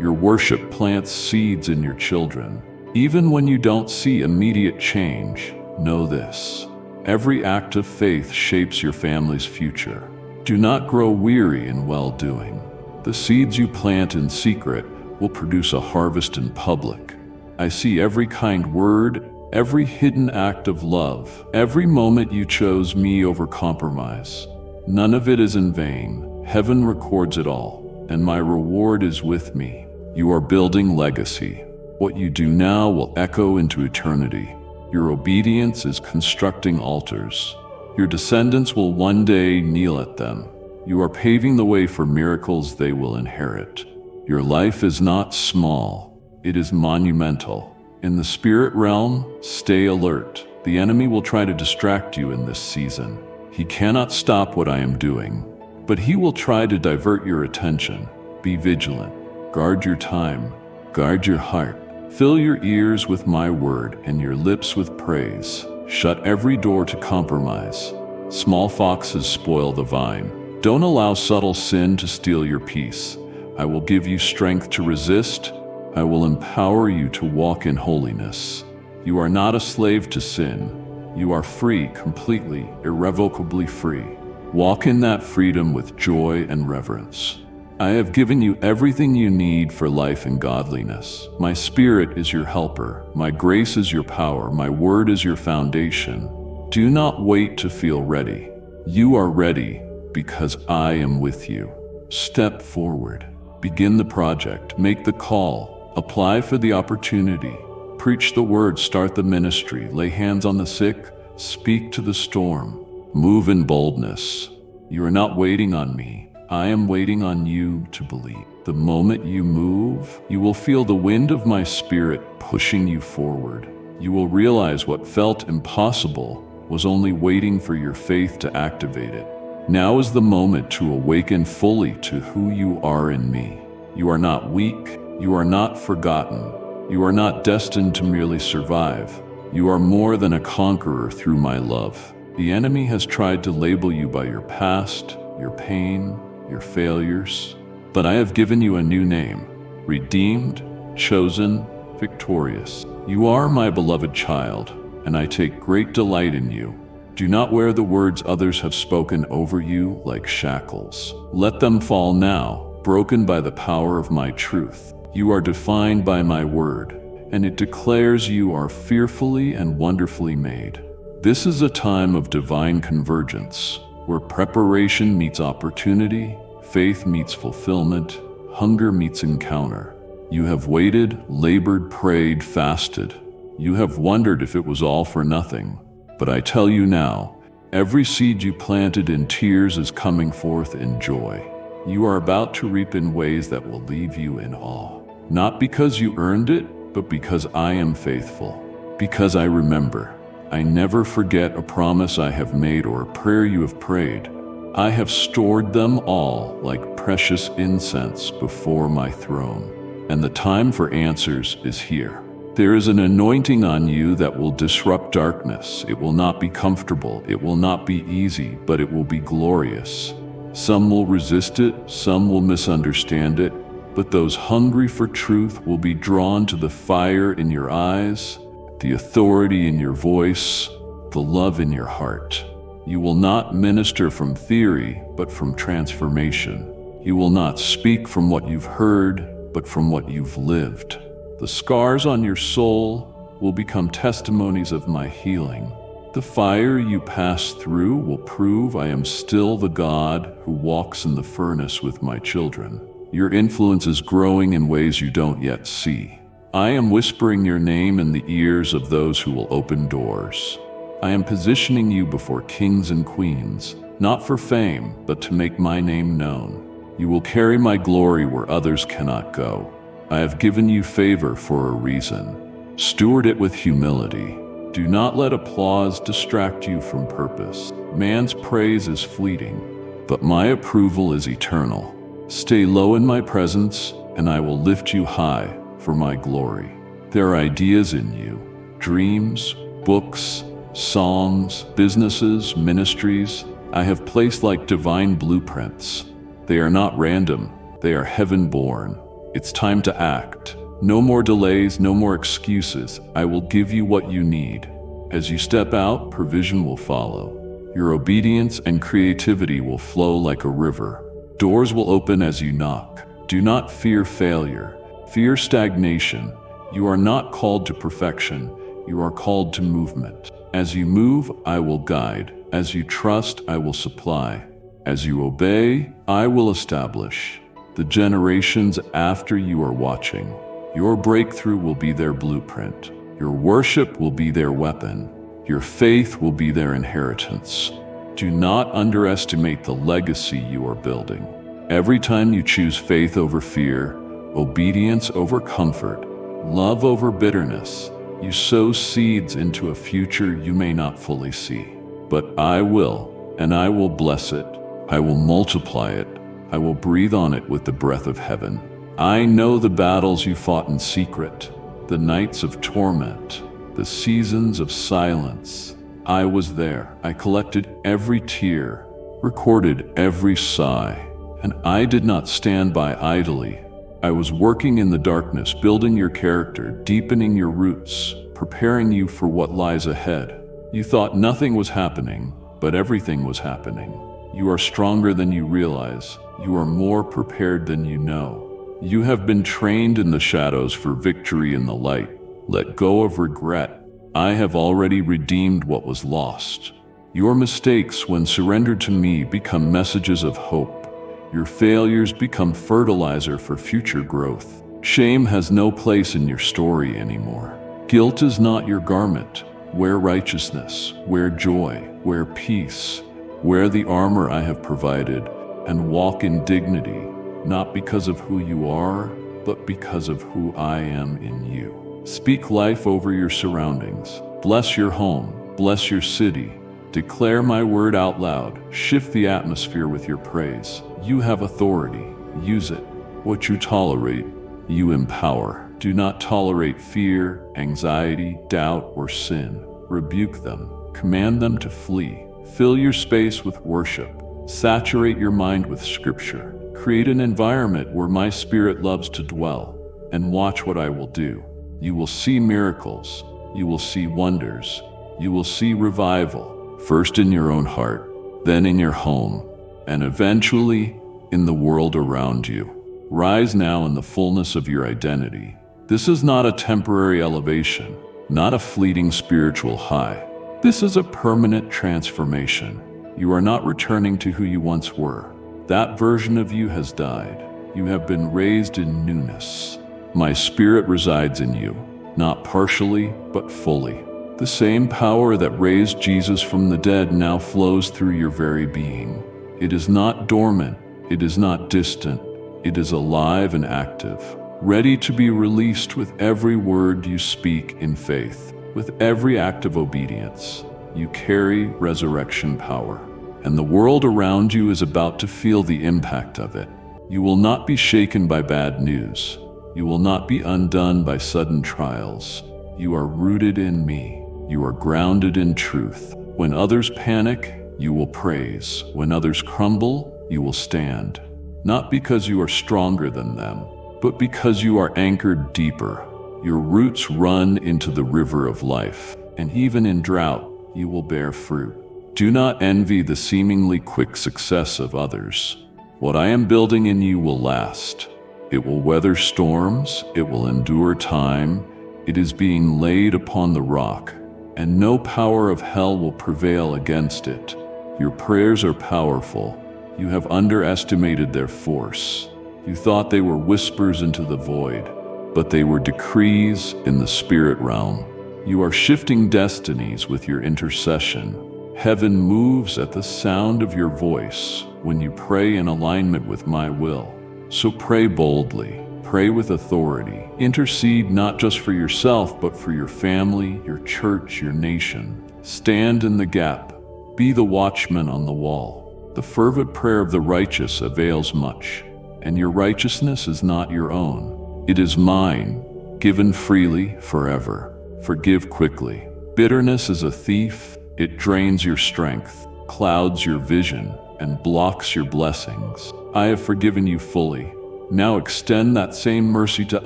Your worship plants seeds in your children. Even when you don't see immediate change, know this: every act of faith shapes your family's future. Do not grow weary in well-doing. The seeds you plant in secret will produce a harvest in public. I see every kind word, every hidden act of love, every moment you chose me over compromise. None of it is in vain. Heaven records it all, and my reward is with me. You are building legacy. What you do now will echo into eternity. Your obedience is constructing altars. Your descendants will one day kneel at them. You are paving the way for miracles they will inherit. Your life is not small, it is monumental. In the spirit realm, stay alert. The enemy will try to distract you in this season. He cannot stop what I am doing, but he will try to divert your attention. Be vigilant. Guard your time. Guard your heart. Fill your ears with my word and your lips with praise. Shut every door to compromise. Small foxes spoil the vine. Don't allow subtle sin to steal your peace. I will give you strength to resist. I will empower you to walk in holiness. You are not a slave to sin. You are free, completely, irrevocably free. Walk in that freedom with joy and reverence. I have given you everything you need for life and godliness. My spirit is your helper. My grace is your power. My word is your foundation. Do not wait to feel ready. You are ready because I am with you. Step forward. Begin the project. Make the call. Apply for the opportunity. Preach the word. Start the ministry. Lay hands on the sick. Speak to the storm. Move in boldness. You are not waiting on me. I am waiting on you to believe. The moment you move, you will feel the wind of my spirit pushing you forward. You will realize what felt impossible was only waiting for your faith to activate it. Now is the moment to awaken fully to who you are in me. You are not weak. You are not forgotten. You are not destined to merely survive. You are more than a conqueror through my love. The enemy has tried to label you by your past, your pain, your failures, but I have given you a new name: redeemed, chosen, victorious. You are my beloved child, and I take great delight in you. Do not wear the words others have spoken over you like shackles. Let them fall now, broken by the power of my truth. You are defined by my word, and it declares you are fearfully and wonderfully made. This is a time of divine convergence, where preparation meets opportunity, faith meets fulfillment, hunger meets encounter. You have waited, labored, prayed, fasted. You have wondered if it was all for nothing. But I tell you now, every seed you planted in tears is coming forth in joy. You are about to reap in ways that will leave you in awe. Not because you earned it, but because I am faithful. Because I remember. I never forget a promise I have made or a prayer you have prayed. I have stored them all like precious incense before my throne, and the time for answers is here. There is an anointing on you that will disrupt darkness. It will not be comfortable. It will not be easy, but it will be glorious. Some will resist it, some will misunderstand it, but those hungry for truth will be drawn to the fire in your eyes, the authority in your voice, the love in your heart. You will not minister from theory, but from transformation. You will not speak from what you've heard, but from what you've lived. The scars on your soul will become testimonies of my healing. The fire you pass through will prove I am still the God who walks in the furnace with my children. Your influence is growing in ways you don't yet see. I am whispering your name in the ears of those who will open doors. I am positioning you before kings and queens, not for fame, but to make my name known. You will carry my glory where others cannot go. I have given you favor for a reason. Steward it with humility. Do not let applause distract you from purpose. Man's praise is fleeting, but my approval is eternal. Stay low in my presence, and I will lift you high for my glory. There are ideas in you, dreams, books, songs, businesses, ministries I have placed like divine blueprints. They are not random, they are heaven-born. It's time to act. No more delays, no more excuses. I will give you what you need. As you step out, provision will follow. Your obedience and creativity will flow like a river. Doors will open as you knock. Do not fear failure. Fear stagnation. You are not called to perfection. You are called to movement. As you move, I will guide. As you trust, I will supply. As you obey, I will establish. The generations after you are watching. Your breakthrough will be their blueprint. Your worship will be their weapon. Your faith will be their inheritance. Do not underestimate the legacy you are building. Every time you choose faith over fear, obedience over comfort, love over bitterness, you sow seeds into a future you may not fully see. But I will, and I will bless it. I will multiply it. I will breathe on it with the breath of heaven. I know the battles you fought in secret, the nights of torment, the seasons of silence. I was there. I collected every tear, recorded every sigh, and I did not stand by idly. I was working in the darkness, building your character, deepening your roots, preparing you for what lies ahead. You thought nothing was happening, but everything was happening. You are stronger than you realize. You are more prepared than you know. You have been trained in the shadows for victory in the light. Let go of regret. I have already redeemed what was lost. Your mistakes, when surrendered to me, become messages of hope. Your failures become fertilizer for future growth. Shame has no place in your story anymore. Guilt is not your garment. Wear righteousness, wear joy, wear peace. Wear the armor I have provided and walk in dignity, not because of who you are, but because of who I am in you. Speak life over your surroundings. Bless your home, bless your city. Declare my word out loud. Shift the atmosphere with your praise. You have authority. Use it. What you tolerate, you empower. Do not tolerate fear, anxiety, doubt, or sin. Rebuke them. Command them to flee. Fill your space with worship. Saturate your mind with scripture. Create an environment where my spirit loves to dwell, and watch what I will do. You will see miracles. You will see wonders. You will see revival, first in your own heart, then in your home, and eventually in the world around you. Rise now in the fullness of your identity. This is not a temporary elevation, not a fleeting spiritual high. This is a permanent transformation. You are not returning to who you once were. That version of you has died. You have been raised in newness. My spirit resides in you, not partially, but fully. The same power that raised Jesus from the dead now flows through your very being. It is not dormant. It is not distant. It is alive and active, ready to be released with every word you speak in faith. With every act of obedience, you carry resurrection power, and the world around you is about to feel the impact of it. You will not be shaken by bad news. You will not be undone by sudden trials. You are rooted in me. You are grounded in truth. When others panic, you will praise. When others crumble, you will stand. Not because you are stronger than them, but because you are anchored deeper. Your roots run into the river of life, and even in drought, you will bear fruit. Do not envy the seemingly quick success of others. What I am building in you will last. It will weather storms. It will endure time. It is being laid upon the rock. and no power of hell will prevail against it. Your prayers are powerful. You have underestimated their force. You thought they were whispers into the void, but they were decrees in the spirit realm. You are shifting destinies with your intercession. Heaven moves at the sound of your voice when you pray in alignment with my will. So pray boldly, pray with authority. Intercede not just for yourself, but for your family, your church, your nation. Stand in the gap. Be the watchman on the wall. The fervent prayer of the righteous avails much, and your righteousness is not your own. It is mine, given freely forever. Forgive quickly. Bitterness is a thief. It drains your strength, clouds your vision, and blocks your blessings. I have forgiven you fully. Now extend that same mercy to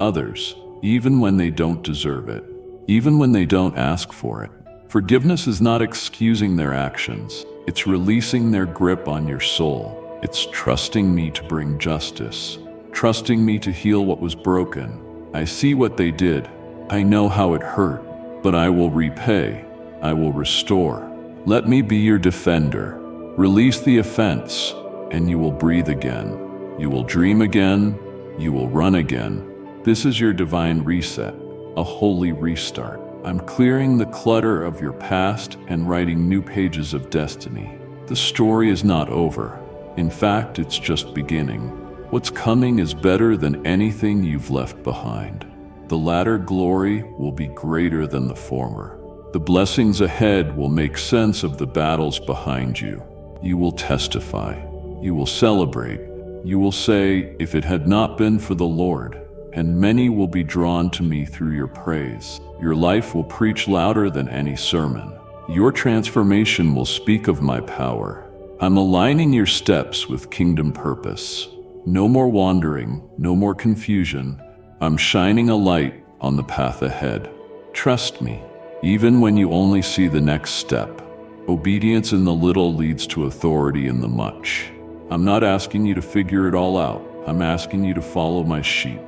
others, even when they don't deserve it, even when they don't ask for it. Forgiveness is not excusing their actions. It's releasing their grip on your soul. It's trusting me to bring justice, trusting me to heal what was broken. I see what they did. I know how it hurt, but I will repay. I will restore. Let me be your defender. Release the offense, and you will breathe again. You will dream again. You will run again. This is your divine reset, a holy restart. I'm clearing the clutter of your past and writing new pages of destiny. The story is not over. In fact, it's just beginning. What's coming is better than anything you've left behind. The latter glory will be greater than the former. The blessings ahead will make sense of the battles behind you. You will testify. You will celebrate. You will say, "If it had not been for the Lord," and many will be drawn to me through your praise. Your life will preach louder than any sermon. Your transformation will speak of my power. I'm aligning your steps with kingdom purpose. No more wandering, no more confusion. I'm shining a light on the path ahead. Trust me. Even when you only see the next step, obedience in the little leads to authority in the much. I'm not asking you to figure it all out. I'm asking you to follow my sheep,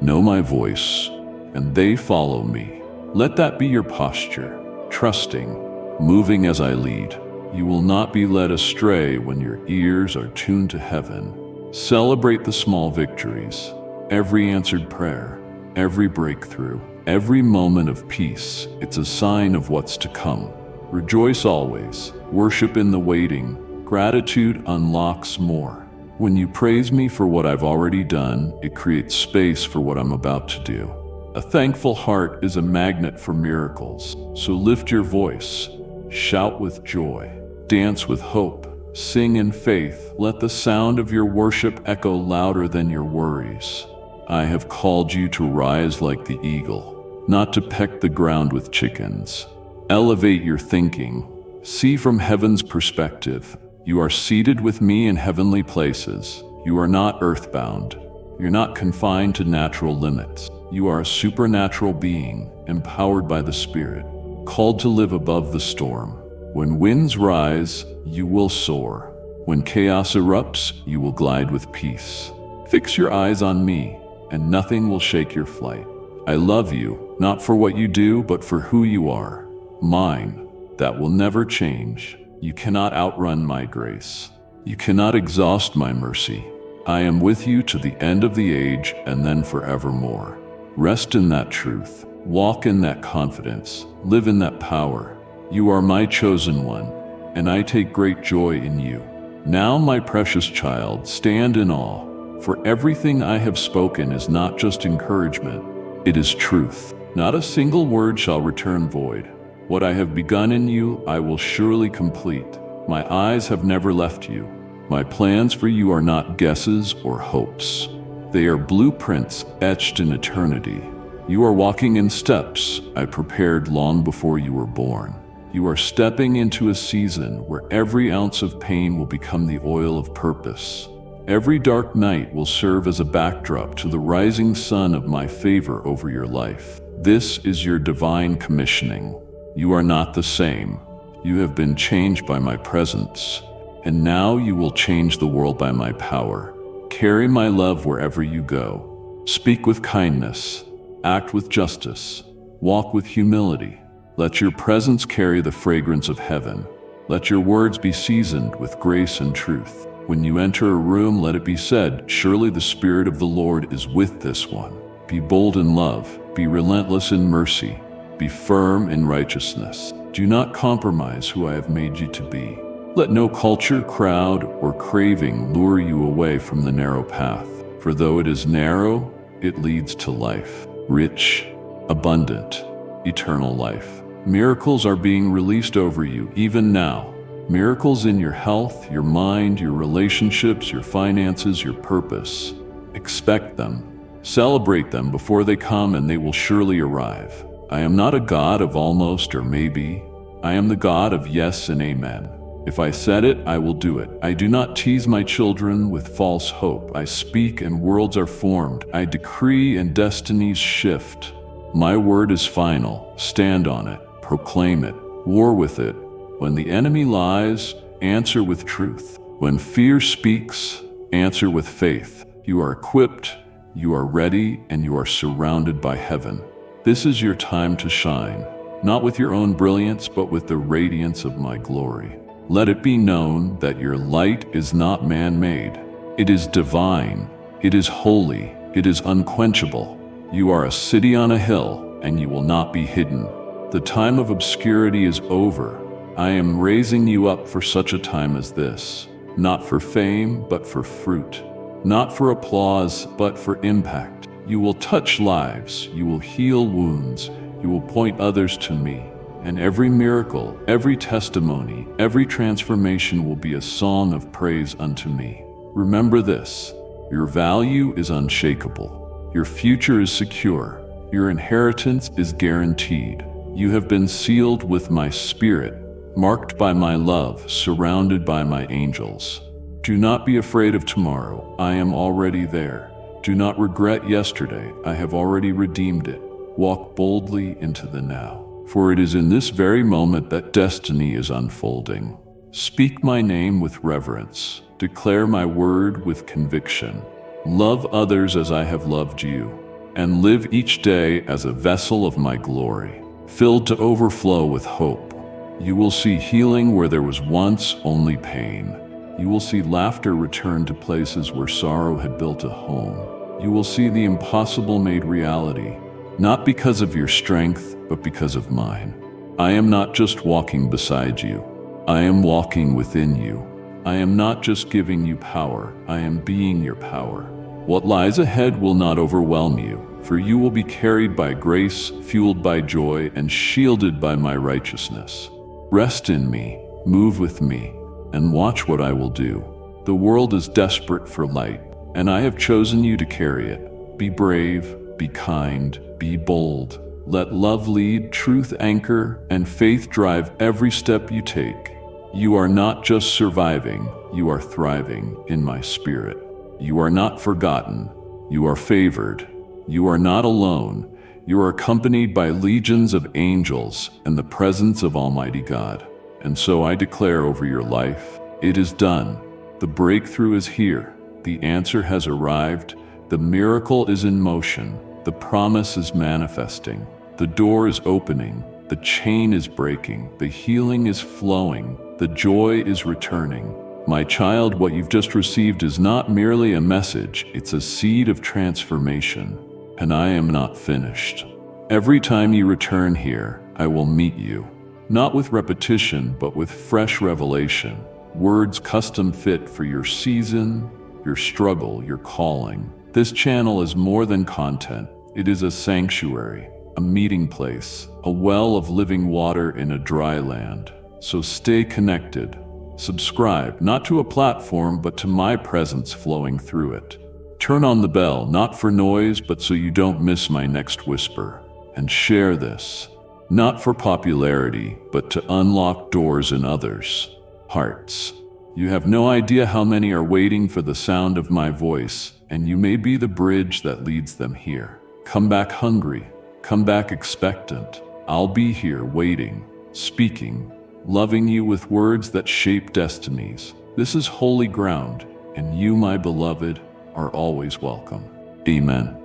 know my voice, and they follow me. Let that be your posture, trusting, moving as I lead. You will not be led astray when your ears are tuned to heaven. Celebrate the small victories, every answered prayer, every breakthrough. Every moment of peace, it's a sign of what's to come. Rejoice always. Worship in the waiting. Gratitude unlocks more. When you praise me for what I've already done, it creates space for what I'm about to do. A thankful heart is a magnet for miracles. So lift your voice. Shout with joy. Dance with hope. Sing in faith. Let the sound of your worship echo louder than your worries. I have called you to rise like the eagle, not to peck the ground with chickens. Elevate your thinking. See from heaven's perspective. You are seated with me in heavenly places. You are not earthbound. You're not confined to natural limits. You are a supernatural being, empowered by the Spirit, called to live above the storm. When winds rise, you will soar. When chaos erupts, you will glide with peace. Fix your eyes on me, and nothing will shake your flight. I love you, not for what you do, but for who you are. Mine, that will never change. You cannot outrun my grace. You cannot exhaust my mercy. I am with you to the end of the age and then forevermore. Rest in that truth. Walk in that confidence. Live in that power. You are my chosen one, and I take great joy in you. Now, my precious child, stand in awe. For everything I have spoken is not just encouragement, it is truth. Not a single word shall return void. What I have begun in you, I will surely complete. My eyes have never left you. My plans for you are not guesses or hopes. They are blueprints etched in eternity. You are walking in steps I prepared long before you were born. You are stepping into a season where every ounce of pain will become the oil of purpose. Every dark night will serve as a backdrop to the rising sun of my favor over your life. This is your divine commissioning. You are not the same. You have been changed by my presence, and now you will change the world by my power. Carry my love wherever you go. Speak with kindness. Act with justice. Walk with humility. Let your presence carry the fragrance of heaven. Let your words be seasoned with grace and truth. When you enter a room, let it be said, surely the Spirit of the Lord is with this one. Be bold in love, be relentless in mercy, be firm in righteousness. Do not compromise who I have made you to be. Let no culture, crowd, or craving lure you away from the narrow path. For though it is narrow, it leads to life, rich, abundant, eternal life. Miracles are being released over you even now. Miracles in your health, your mind, your relationships, your finances, your purpose. Expect them. Celebrate them before they come, and they will surely arrive. I am not a God of almost or maybe. I am the God of yes and amen. If I said it, I will do it. I do not tease my children with false hope. I speak and worlds are formed. I decree and destinies shift. My word is final. Stand on it. Proclaim it. War with it. When the enemy lies, answer with truth. When fear speaks, answer with faith. You are equipped, you are ready, and you are surrounded by heaven. This is your time to shine, not with your own brilliance, but with the radiance of my glory. Let it be known that your light is not man-made. It is divine. It is holy. It is unquenchable. You are a city on a hill, and you will not be hidden. The time of obscurity is over. I am raising you up for such a time as this, not for fame, but for fruit, not for applause, but for impact. You will touch lives, you will heal wounds, you will point others to me, and every miracle, every testimony, every transformation will be a song of praise unto me. Remember this, your value is unshakable, your future is secure, your inheritance is guaranteed. You have been sealed with my Spirit, marked by my love, surrounded by my angels. Do not be afraid of tomorrow. I am already there. Do not regret yesterday. I have already redeemed it. Walk boldly into the now. For it is in this very moment that destiny is unfolding. Speak my name with reverence. Declare my word with conviction. Love others as I have loved you. And live each day as a vessel of my glory, filled to overflow with hope. You will see healing where there was once only pain. You will see laughter return to places where sorrow had built a home. You will see the impossible made reality, not because of your strength, but because of mine. I am not just walking beside you. I am walking within you. I am not just giving you power. I am being your power. What lies ahead will not overwhelm you, for you will be carried by grace, fueled by joy, and shielded by my righteousness. Rest in me, move with me, and watch what I will do. The world is desperate for light, and I have chosen you to carry it. Be brave, be kind, be bold. Let love lead, truth anchor, and faith drive every step you take. You are not just surviving, you are thriving in my Spirit. You are not forgotten, you are favored. You are not alone. You are accompanied by legions of angels and the presence of Almighty God. And so I declare over your life, it is done. The breakthrough is here. The answer has arrived. The miracle is in motion. The promise is manifesting. The door is opening. The chain is breaking. The healing is flowing. The joy is returning. My child, what you've just received is not merely a message, it's a seed of transformation. And I am not finished. Every time you return here, I will meet you, not with repetition, but with fresh revelation, words custom fit for your season, your struggle, your calling. This channel is more than content. It is a sanctuary, a meeting place, a well of living water in a dry land. So stay connected. Subscribe, not to a platform, but to my presence flowing through it. Turn on the bell, not for noise, but so you don't miss my next whisper. And share this, not for popularity, but to unlock doors in others' hearts. You have no idea how many are waiting for the sound of my voice, and you may be the bridge that leads them here. Come back hungry, come back expectant. I'll be here waiting, speaking, loving you with words that shape destinies. This is holy ground, and you, my beloved, are always welcome. Amen.